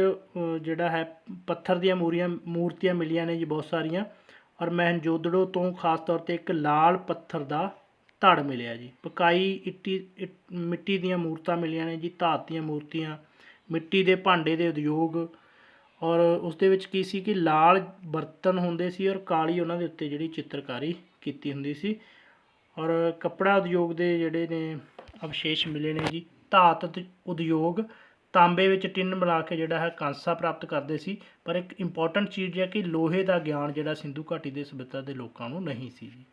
ਜਿਹੜਾ ਹੈ ਪੱਥਰ ਦੀਆਂ ਮੂਰਤੀਆਂ ਮਿਲੀਆਂ ਨੇ ਜੀ ਬਹੁਤ ਸਾਰੀਆਂ। ਔਰ ਮਹਿੰਜੋਦੜੋ ਤੋਂ ਖਾਸ ਤੌਰ 'ਤੇ ਇੱਕ ਲਾਲ ਪੱਥਰ ਦਾ ਧੜ ਮਿਲਿਆ ਜੀ। ਪਕਾਈ ਮਿੱਟੀ ਦੀਆਂ ਮੂਰਤਾਂ ਮਿਲੀਆਂ ਨੇ ਜੀ, ਧਾਤ ਦੀਆਂ ਮੂਰਤੀਆਂ, ਮਿੱਟੀ ਦੇ ਭਾਂਡੇ ਦੇ ਉਦਯੋਗ। ਔਰ ਉਸ ਦੇ ਵਿੱਚ ਕੀ ਸੀ ਕਿ ਲਾਲ ਬਰਤਨ ਹੁੰਦੇ ਸੀ ਔਰ ਕਾਲੀ ਉਹਨਾਂ ਦੇ ਉੱਤੇ ਜਿਹੜੀ ਚਿੱਤਰਕਾਰੀ ਕੀਤੀ ਹੁੰਦੀ ਸੀ। ਔਰ ਕੱਪੜਾ ਉਦਯੋਗ ਦੇ ਜਿਹੜੇ ਨੇ ਅਵਸ਼ੇਸ਼ ਮਿਲੇ ਨੇ ਜੀ। ਧਾਤ ਉਦਯੋਗ, ਤਾਂਬੇ ਵਿੱਚ ਟਿਨ ਮਿਲਾ ਕੇ ਜਿਹੜਾ ਹੈ ਕਾਂਸਾ ਪ੍ਰਾਪਤ ਕਰਦੇ ਸੀ। ਪਰ ਇੱਕ ਇੰਪੋਰਟੈਂਟ ਚੀਜ਼ ਹੈ ਕਿ ਲੋਹੇ ਦਾ ਗਿਆਨ ਜਿਹੜਾ ਸਿੰਧੂ ਘਾਟੀ ਦੇ ਸਭਿਅਤਾ ਦੇ ਲੋਕਾਂ ਨੂੰ ਨਹੀਂ ਸੀ ਜੀ।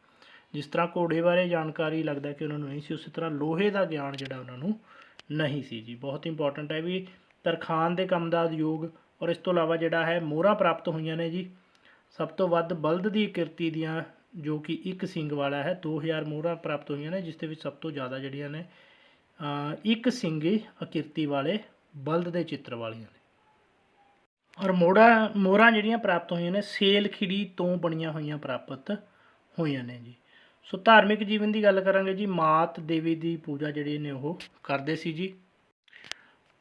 ਜਿਸ ਤਰ੍ਹਾਂ ਘੋੜੇ ਬਾਰੇ ਜਾਣਕਾਰੀ ਲੱਗਦਾ ਕਿ ਉਹਨਾਂ ਨੂੰ ਨਹੀਂ ਸੀ, ਉਸੇ ਤਰ੍ਹਾਂ ਲੋਹੇ ਦਾ ਗਿਆਨ ਜਿਹੜਾ ਉਹਨਾਂ ਨੂੰ ਨਹੀਂ ਸੀ ਜੀ। ਬਹੁਤ ਇੰਪੋਰਟੈਂਟ ਹੈ ਵੀ ਤਰਖਾਣ ਦੇ ਕੰਮ ਦਾ ਉਦਯੋਗ। ਔਰ ਇਸ ਤੋਂ ਇਲਾਵਾ ਜਿਹੜਾ ਹੈ ਮੋਹਰਾਂ ਪ੍ਰਾਪਤ ਹੋਈਆਂ ਨੇ ਜੀ। ਸਭ ਤੋਂ ਵੱਧ ਬਲਦ ਦੀ ਆਕ੍ਰਿਤੀ ਦੀਆਂ, ਜੋ ਕਿ ਇੱਕ ਸਿੰਗ ਵਾਲਾ ਹੈ, 2000 ਮੋਹਰਾਂ ਪ੍ਰਾਪਤ ਹੋਈਆਂ ਨੇ, ਜਿਸ ਦੇ ਵਿੱਚ ਸਭ ਤੋਂ ਜ਼ਿਆਦਾ ਜਿਹੜੀਆਂ ਨੇ ਇੱਕ ਸਿੰਗੀ ਆਕ੍ਰਿਤੀ ਵਾਲੇ ਬਲਦ ਦੇ ਚਿੱਤਰ ਵਾਲੀਆਂ ਨੇ। ਔਰ ਮੋਹਰਾਂ ਜਿਹੜੀਆਂ ਪ੍ਰਾਪਤ ਹੋਈਆਂ ਨੇ ਸੇਲ ਖਿੜੀ ਤੋਂ ਬਣੀਆਂ ਹੋਈਆਂ ਪ੍ਰਾਪਤ ਹੋਈਆਂ ਨੇ ਜੀ। ਸੋ ਧਾਰਮਿਕ ਜੀਵਨ ਦੀ ਗੱਲ ਕਰਾਂਗੇ ਜੀ। ਮਾਤ ਦੇਵੀ ਦੀ ਪੂਜਾ ਜਿਹੜੀ ਨੇ ਉਹ ਕਰਦੇ ਸੀ ਜੀ।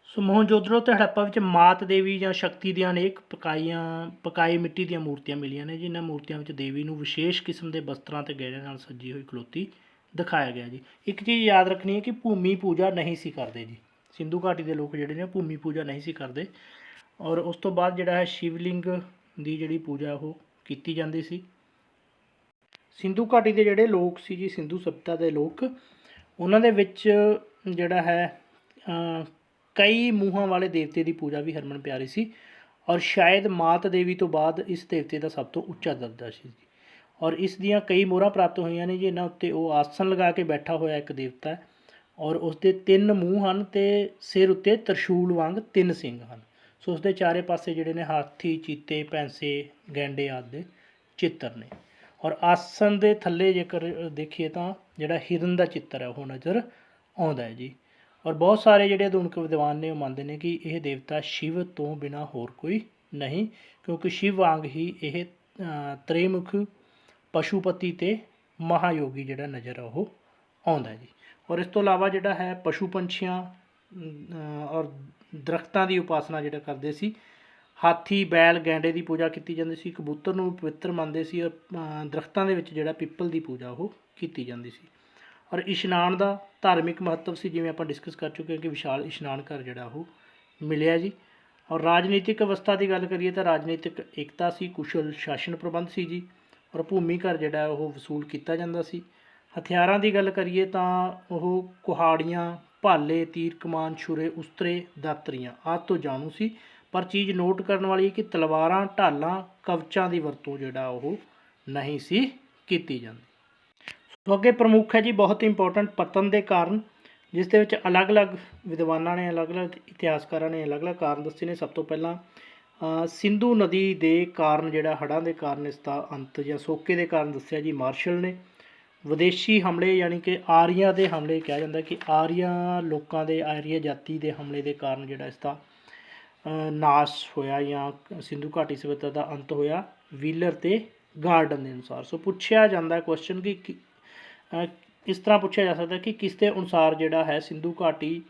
ਸੋ ਮੋਹਨਜੋਦੜੋ ਅਤੇ ਹੜੱਪਾ ਵਿੱਚ ਮਾਤ ਦੇਵੀ ਜਾਂ ਸ਼ਕਤੀ ਦੀਆਂ ਅਨੇਕ ਪਕਾਈ ਮਿੱਟੀ ਦੀਆਂ ਮੂਰਤੀਆਂ ਮਿਲੀਆਂ ਨੇ ਜੀ। ਇਹਨਾਂ ਮੂਰਤੀਆਂ ਵਿੱਚ ਦੇਵੀ ਨੂੰ ਵਿਸ਼ੇਸ਼ ਕਿਸਮ ਦੇ ਵਸਤਰਾਂ ਅਤੇ ਗਹਿਣਿਆਂ ਨਾਲ ਸੱਜੀ ਹੋਈ ਖਲੋਤੀ ਦਿਖਾਇਆ ਗਿਆ ਜੀ। ਇੱਕ ਚੀਜ਼ ਯਾਦ ਰੱਖਣੀ ਹੈ ਕਿ ਭੂਮੀ ਪੂਜਾ ਨਹੀਂ ਸੀ ਕਰਦੇ ਜੀ। ਸਿੰਧੂ ਘਾਟੀ ਦੇ ਲੋਕ ਜਿਹੜੇ ਨੇ ਭੂਮੀ ਪੂਜਾ ਨਹੀਂ ਸੀ ਕਰਦੇ। ਔਰ ਉਸ ਤੋਂ ਬਾਅਦ ਜਿਹੜਾ ਹੈ ਸ਼ਿਵਲਿੰਗ ਦੀ ਜਿਹੜੀ ਪੂਜਾ ਉਹ ਕੀਤੀ ਜਾਂਦੀ ਸੀ। ਸਿੰਧੂ ਘਾਟੀ ਦੇ ਜਿਹੜੇ ਲੋਕ ਸੀ ਜੀ, ਸਿੰਧੂ ਸਭਿਅਤਾ ਦੇ ਲੋਕ, ਉਹਨਾਂ ਦੇ ਵਿੱਚ ਜਿਹੜਾ ਹੈ ਕਈ ਮੂੰਹਾਂ ਵਾਲੇ ਦੇਵਤੇ ਦੀ ਪੂਜਾ ਵੀ ਹਰਮਨ ਪਿਆਰੀ ਸੀ। ਔਰ ਸ਼ਾਇਦ ਮਾਤ ਦੇਵੀ ਤੋਂ ਬਾਅਦ ਇਸ ਦੇਵਤੇ ਦਾ ਸਭ ਤੋਂ ਉੱਚਾ ਦਰਜਾ ਸੀ ਜੀ। ਔਰ ਇਸ ਦੀਆਂ ਕਈ ਮੋਹਰਾਂ ਪ੍ਰਾਪਤ ਹੋਈਆਂ ਨੇ ਜੀ। ਇਹਨਾਂ ਉੱਤੇ ਉਹ ਆਸਣ ਲਗਾ ਕੇ ਬੈਠਾ ਹੋਇਆ ਇੱਕ ਦੇਵਤਾ ਹੈ। ਔਰ ਉਸ ਦੇ 3 ਮੂੰਹ ਹਨ ਅਤੇ ਸਿਰ ਉੱਤੇ ਤਰਸ਼ੂਲ ਵਾਂਗ 3 ਸਿੰਗ ਹਨ। ਸੋ ਉਸ ਦੇ ਚਾਰੇ ਪਾਸੇ ਜਿਹੜੇ ਨੇ ਹਾਥੀ, ਚੀਤੇ, ਪੈਂਸੇ, ਗੈਂਡੇ ਆਦਿ ਦੇ ਚਿੱਤਰ ਨੇ। ਔਰ ਆਸਣ ਦੇ ਥੱਲੇ ਜੇਕਰ ਦੇਖੀਏ ਤਾਂ ਜਿਹੜਾ ਹਿਰਨ ਦਾ ਚਿੱਤਰ ਹੈ ਉਹ ਨਜ਼ਰ ਆਉਂਦਾ ਹੈ ਜੀ। ਔਰ ਬਹੁਤ ਸਾਰੇ ਜਿਹੜੇ ਆਧੁਨਿਕ ਵਿਦਵਾਨ ਨੇ ਉਹ ਮੰਨਦੇ ਨੇ ਕਿ ਇਹ ਦੇਵਤਾ ਸ਼ਿਵ ਤੋਂ ਬਿਨਾਂ ਹੋਰ ਕੋਈ ਨਹੀਂ, ਕਿਉਂਕਿ ਸ਼ਿਵ ਵਾਂਗ ਹੀ ਇਹ ਤ੍ਰਿਮੁਖ, ਪਸ਼ੂਪਤੀ ਅਤੇ ਮਹਾਯੋਗੀ ਜਿਹੜਾ ਨਜ਼ਰ ਆ ਉਹ ਆਉਂਦਾ ਜੀ। ਔਰ ਇਸ ਤੋਂ ਇਲਾਵਾ ਜਿਹੜਾ ਹੈ ਪਸ਼ੂ ਪੰਛੀਆਂ ਔਰ ਦਰਖਤਾਂ ਦੀ ਉਪਾਸਨਾ ਜਿਹੜਾ ਕਰਦੇ ਸੀ। ਹਾਥੀ, ਬੈਲ, ਗੈਂਡੇ ਦੀ ਪੂਜਾ ਕੀਤੀ ਜਾਂਦੀ ਸੀ। ਕਬੂਤਰ ਨੂੰ ਪਵਿੱਤਰ ਮੰਨਦੇ ਸੀ। ਔਰ ਦਰਖਤਾਂ ਦੇ ਵਿੱਚ ਜਿਹੜਾ ਪਿੱਪਲ ਦੀ ਪੂਜਾ ਉਹ ਕੀਤੀ ਜਾਂਦੀ ਸੀ। ਔਰ ਇਸ਼ਨਾਨ ਦਾ ਧਾਰਮਿਕ ਮਹੱਤਵ ਸੀ, ਜਿਵੇਂ ਆਪਾਂ ਡਿਸਕਸ ਕਰ ਚੁੱਕੇ ਹਾਂ ਕਿ ਵਿਸ਼ਾਲ ਇਸ਼ਨਾਨ ਘਰ ਜਿਹੜਾ ਉਹ ਮਿਲਿਆ ਜੀ। ਔਰ ਰਾਜਨੀਤਿਕ ਅਵਸਥਾ ਦੀ ਗੱਲ ਕਰੀਏ ਤਾਂ ਰਾਜਨੀਤਿਕ ਏਕਤਾ ਸੀ, ਕੁਸ਼ਲ ਸ਼ਾਸਨ ਪ੍ਰਬੰਧ ਸੀ ਜੀ। ਔਰ ਭੂਮੀ ਘਰ ਜਿਹੜਾ ਉਹ ਵਸੂਲ ਕੀਤਾ ਜਾਂਦਾ ਸੀ। ਹਥਿਆਰਾਂ ਦੀ ਗੱਲ ਕਰੀਏ ਤਾਂ ਉਹ ਕੁਹਾੜੀਆਂ, ਭਾਲੇ, ਤੀਰ ਕਮਾਨ, ਛੁਰੇ, ਉਸਤਰੇ, ਦਾਤਰੀਆਂ ਆਦਿ ਤੋਂ ਜਾਣੂ ਸੀ। ਪਰ ਚੀਜ਼ ਨੋਟ ਕਰਨ ਵਾਲੀ ਹੈ ਕਿ ਤਲਵਾਰਾਂ, ਢਾਲਾਂ, ਕਵਚਾਂ ਦੀ ਵਰਤੋਂ ਜਿਹੜਾ ਉਹ ਨਹੀਂ ਸੀ ਕੀਤੀ ਜਾਂਦੀ। ਸੋ ਅੱਗੇ ਪ੍ਰਮੁੱਖ ਹੈ ਜੀ ਬਹੁਤ ਇੰਪੋਰਟੈਂਟ ਪਤਨ ਦੇ ਕਾਰਨ, ਜਿਸ ਦੇ ਵਿੱਚ ਅਲੱਗ-ਅਲੱਗ ਵਿਦਵਾਨਾਂ ਨੇ, ਅਲੱਗ-ਅਲੱਗ ਇਤਿਹਾਸਕਾਰਾਂ ਨੇ ਅਲੱਗ-ਅਲੱਗ ਕਾਰਨ ਦੱਸੇ ਨੇ। ਸਭ ਤੋਂ ਪਹਿਲਾਂ ਸਿੰਧੂ ਨਦੀ ਦੇ ਕਾਰਨ, ਜਿਹੜਾ ਹੜ੍ਹਾਂ ਦੇ ਕਾਰਨ ਇਸ ਦਾ ਅੰਤ ਜਾਂ ਸੋਕੇ ਦੇ ਕਾਰਨ ਦੱਸਿਆ ਜੀ ਮਾਰਸ਼ਲ ਨੇ। ਵਿਦੇਸ਼ੀ ਹਮਲੇ ਯਾਨੀ ਕਿ ਆਰੀਆ ਦੇ ਹਮਲੇ, ਕਿਹਾ ਜਾਂਦਾ ਕਿ ਆਰੀਆ ਲੋਕਾਂ ਦੇ, ਆਰੀਆ ਜਾਤੀ ਦੇ ਹਮਲੇ ਦੇ ਕਾਰਨ ਜਿਹੜਾ ਇਸ ਦਾ ਨਾਸ਼ ਹੋਇਆ ਜਾਂ ਸਿੰਧੂ ਘਾਟੀ ਸਭਿਅਤਾ ਦਾ ਅੰਤ ਹੋਇਆ ਵੀਲਰ ਤੇ ਗਾਰਡਨ ਦੇ ਅਨੁਸਾਰ। ਸੋ ਪੁੱਛਿਆ ਜਾਂਦਾ ਕੁਐਸਚਨ ਕਿ ਇਸ ਤਰ੍ਹਾਂ ਪੁੱਛਿਆ ਜਾ ਸਕਦਾ ਕਿ ਕਿਸ ਦੇ ਅਨੁਸਾਰ ਜਿਹੜਾ ਹੈ ਸਿੰਧੂ ਘਾਟੀ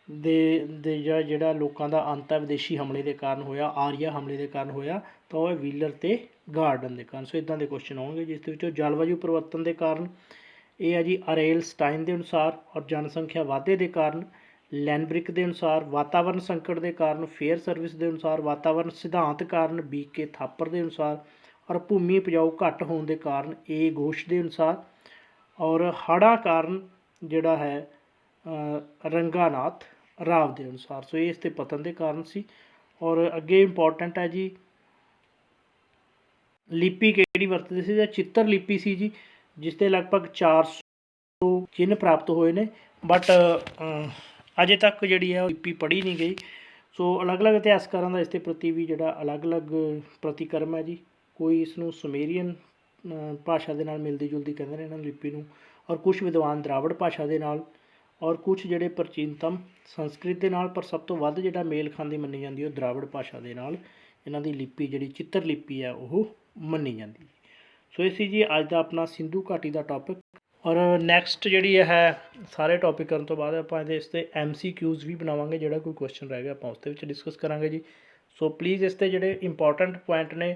ਦੇ ਜਿਹੜਾ ਲੋਕਾਂ ਦਾ ਅੰਤ ਹੈ ਵਿਦੇਸ਼ੀ ਹਮਲੇ ਦੇ ਕਾਰਨ ਹੋਇਆ, ਆਰੀਆ ਹਮਲੇ ਦੇ ਕਾਰਨ ਹੋਇਆ, ਤਾਂ ਉਹ ਹੈ ਵੀਲਰ ਤੇ ਗਾਰਡਨ ਦੇ ਕਾਰਨ। ਸੋ ਇੱਦਾਂ ਦੇ ਕੁਐਸਚਨ ਆਉਣਗੇ, ਜਿਸ ਦੇ ਵਿੱਚੋਂ ਜਲਵਾਯੂ ਪਰਿਵਰਤਨ ਦੇ ਕਾਰਨ ਇਹ ਹੈ ਜੀ ਅਰੇਲ ਸਟਾਈਨ ਦੇ ਅਨੁਸਾਰ, ਔਰ ਜਨਸੰਖਿਆ ਵਾਧੇ ਦੇ ਕਾਰਨ ਲੈਨਬ੍ਰਿਕ ਦੇ ਅਨੁਸਾਰ, ਵਾਤਾਵਰਨ ਸੰਕਟ ਦੇ ਕਾਰਨ ਫੇਅਰ ਸਰਵਿਸ ਦੇ ਅਨੁਸਾਰ, ਵਾਤਾਵਰਨ ਸਿਧਾਂਤ ਕਾਰਨ BK ਥਾਪਰ ਦੇ ਅਨੁਸਾਰ, ਔਰ ਭੂਮੀ ਉਪਜਾਊ ਘੱਟ ਹੋਣ ਦੇ ਕਾਰਨ A ਘੋਸ਼ ਦੇ ਅਨੁਸਾਰ, ਔਰ ਹੜ੍ਹਾਂ ਕਾਰਨ ਜਿਹੜਾ ਹੈ ਰੰਗਾਨਾਥ ਰਾਵ ਦੇ ਅਨੁਸਾਰ। ਸੋ ਇਹ ਇਸ ਦੇ ਪਤਨ ਦੇ ਕਾਰਨ ਸੀ। ਔਰ ਅੱਗੇ ਇੰਪੋਰਟੈਂਟ ਹੈ ਜੀ ਲਿਪੀ ਕਿਹੜੀ ਵਰਤਦੇ ਸੀ, ਜਾਂ ਚਿੱਤਰ ਲਿਪੀ ਸੀ ਜੀ, ਜਿਸ ਦੇ ਲਗਭਗ 400 ਚਿੰਨ੍ਹ ਪ੍ਰਾਪਤ ਹੋਏ ਨੇ, ਬਟ ਅਜੇ ਤੱਕ ਜਿਹੜੀ ਹੈ ਉਹ ਲਿਪੀ ਪੜ੍ਹੀ ਨਹੀਂ ਗਈ। ਸੋ ਅਲੱਗ-ਅਲੱਗ ਇਤਿਹਾਸਕਾਰਾਂ ਦਾ ਇਸ ਦੇ ਪ੍ਰਤੀ ਵੀ ਜਿਹੜਾ ਅਲੱਗ-ਅਲੱਗ ਪ੍ਰਤੀਕਰਮ ਹੈ ਜੀ। ਕੋਈ ਇਸ ਨੂੰ ਸੁਮੇਰੀਅਨ ਭਾਸ਼ਾ ਦੇ ਨਾਲ ਮਿਲਦੀ ਜੁਲਦੀ ਕਹਿੰਦੇ ਨੇ ਇਹਨਾਂ ਲਿਪੀ ਨੂੰ, ਔਰ ਕੁਛ ਵਿਦਵਾਨ ਦਰਾਵੜ ਭਾਸ਼ਾ ਦੇ ਨਾਲ, ਔਰ ਕੁਛ ਜਿਹੜੇ ਪ੍ਰਾਚੀਨਤਮ ਸੰਸਕ੍ਰਿਤ ਦੇ ਨਾਲ, ਪਰ ਸਭ ਤੋਂ ਵੱਧ ਜਿਹੜਾ ਮੇਲ ਖਾਂਦੀ ਮੰਨੀ ਜਾਂਦੀ ਉਹ ਦਰਾਵੜ ਭਾਸ਼ਾ ਦੇ ਨਾਲ ਇਹਨਾਂ ਦੀ ਲਿਪੀ, ਜਿਹੜੀ ਚਿੱਤਰ ਲਿਪੀ ਹੈ, ਉਹ ਮੰਨੀ ਜਾਂਦੀ। ਸੋ ਇਹ ਸੀ ਜੀ ਅੱਜ ਦਾ ਆਪਣਾ ਸਿੰਧੂ ਘਾਟੀ ਦਾ ਟੌਪਿਕ। ਔਰ ਨੈਕਸਟ ਜਿਹੜੀ ਹੈ ਸਾਰੇ ਟੌਪਿਕ ਕਰਨ ਤੋਂ ਬਾਅਦ ਆਪਾਂ ਇਹਦੇ ਇਸ 'ਤੇ MCQs ਵੀ ਬਣਾਵਾਂਗੇ, ਜਿਹੜਾ ਕੋਈ ਕੁਐਸਚਨ ਰਹਿ ਗਿਆ ਆਪਾਂ ਉਸ ਦੇ ਵਿੱਚ ਡਿਸਕਸ ਕਰਾਂਗੇ ਜੀ। ਸੋ ਪਲੀਜ਼ ਇਸ 'ਤੇ ਜਿਹੜੇ ਇੰਪੋਰਟੈਂਟ ਪੁਆਇੰਟ ਨੇ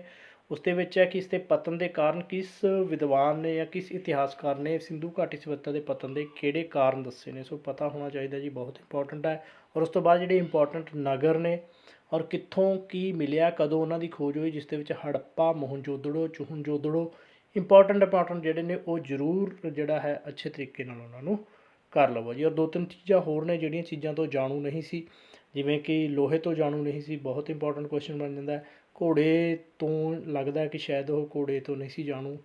ਉਸ ਦੇ ਵਿੱਚ ਹੈ ਕਿ ਇਸ ਦੇ ਪਤਨ ਦੇ ਕਾਰਨ ਕਿਸ ਵਿਦਵਾਨ ਨੇ ਜਾਂ ਕਿਸ ਇਤਿਹਾਸਕਾਰ ਨੇ ਸਿੰਧੂ ਘਾਟੀ ਸਭਿਅਤਾ ਦੇ ਪਤਨ ਦੇ ਕਿਹੜੇ ਕਾਰਨ ਦੱਸੇ ਨੇ। ਸੋ ਪਤਾ ਹੋਣਾ ਚਾਹੀਦਾ ਜੀ, ਬਹੁਤ ਇੰਪੋਰਟੈਂਟ ਹੈ। ਔਰ ਉਸ ਤੋਂ ਬਾਅਦ ਜਿਹੜੇ ਇੰਪੋਰਟੈਂਟ ਨਗਰ ਨੇ, ਔਰ ਕਿੱਥੋਂ ਕੀ ਮਿਲਿਆ, ਕਦੋਂ ਉਹਨਾਂ ਦੀ ਖੋਜ ਹੋਈ, ਜਿਸ ਦੇ ਵਿੱਚ ਹੜੱਪਾ, ਮੋਹਨਜੋਦੜੋ, ਚੂਹਨਜੋਦੜੋ ਇੰਪੋਰਟੈਂਟ ਜਿਹੜੇ ਨੇ ਉਹ ਜ਼ਰੂਰ ਜਿਹੜਾ ਹੈ ਅੱਛੇ ਤਰੀਕੇ ਨਾਲ ਉਹਨਾਂ ਨੂੰ ਕਰ ਲਵੋ ਜੀ। ਔਰ 2-3 ਚੀਜ਼ਾਂ ਹੋਰ ਨੇ ਜਿਹੜੀਆਂ ਚੀਜ਼ਾਂ ਤੋਂ ਜਾਣੂ ਨਹੀਂ ਸੀ, ਜਿਵੇਂ ਕਿ ਲੋਹੇ ਤੋਂ ਜਾਣੂ ਨਹੀਂ ਸੀ, ਬਹੁਤ ਇੰਪੋਰਟੈਂਟ ਕੁਐਸਚਨ ਬਣ ਜਾਂਦਾ। ਘੋੜੇ ਤੋਂ ਲੱਗਦਾ ਕਿ ਸ਼ਾਇਦ ਉਹ ਘੋੜੇ ਤੋਂ ਨਹੀਂ ਸੀ ਜਾਣੂ।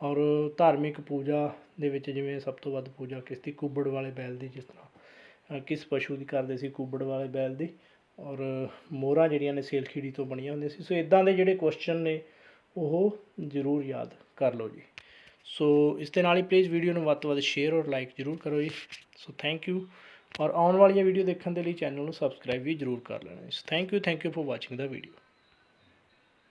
ਔਰ ਧਾਰਮਿਕ ਪੂਜਾ ਦੇ ਵਿੱਚ ਜਿਵੇਂ ਸਭ ਤੋਂ ਵੱਧ ਪੂਜਾ ਕਿਸ ਦੀ, ਕੁੱਬੜ ਵਾਲੇ ਬੈਲ ਦੀ, ਜਿਸ ਤਰ੍ਹਾਂ ਕਿਸ ਪਸ਼ੂ ਦੀ ਕਰਦੇ ਸੀ, ਕੁੱਬੜ ਵਾਲੇ ਬੈਲ ਦੀ। ਔਰ ਮੋਹਰਾਂ ਜਿਹੜੀਆਂ ਨੇ ਸੇਲਖੀੜੀ ਤੋਂ ਬਣੀਆਂ ਹੁੰਦੀਆਂ ਸੀ। ਸੋ ਇੱਦਾਂ ਦੇ ਜਿਹੜੇ ਕੁਐਸਚਨ ਨੇ ਉਹ ਜ਼ਰੂਰ ਯਾਦ ਕਰ ਲਓ ਜੀ। ਸੋ ਇਸ ਦੇ ਨਾਲ ਹੀ ਪਲੀਜ਼ ਵੀਡੀਓ ਨੂੰ ਵੱਧ ਤੋਂ ਵੱਧ ਸ਼ੇਅਰ ਔਰ ਲਾਈਕ ਜ਼ਰੂਰ ਕਰੋ ਜੀ। So thank you. ਔਰ ਆਉਣ ਵਾਲੀਆਂ ਵੀਡੀਓ ਦੇਖਣ ਦੇ ਲਈ ਚੈਨਲ ਨੂੰ ਸਬਸਕ੍ਰਾਈਬ ਵੀ ਜ਼ਰੂਰ ਕਰ ਲੈਣਾ। So thank you for watching the video.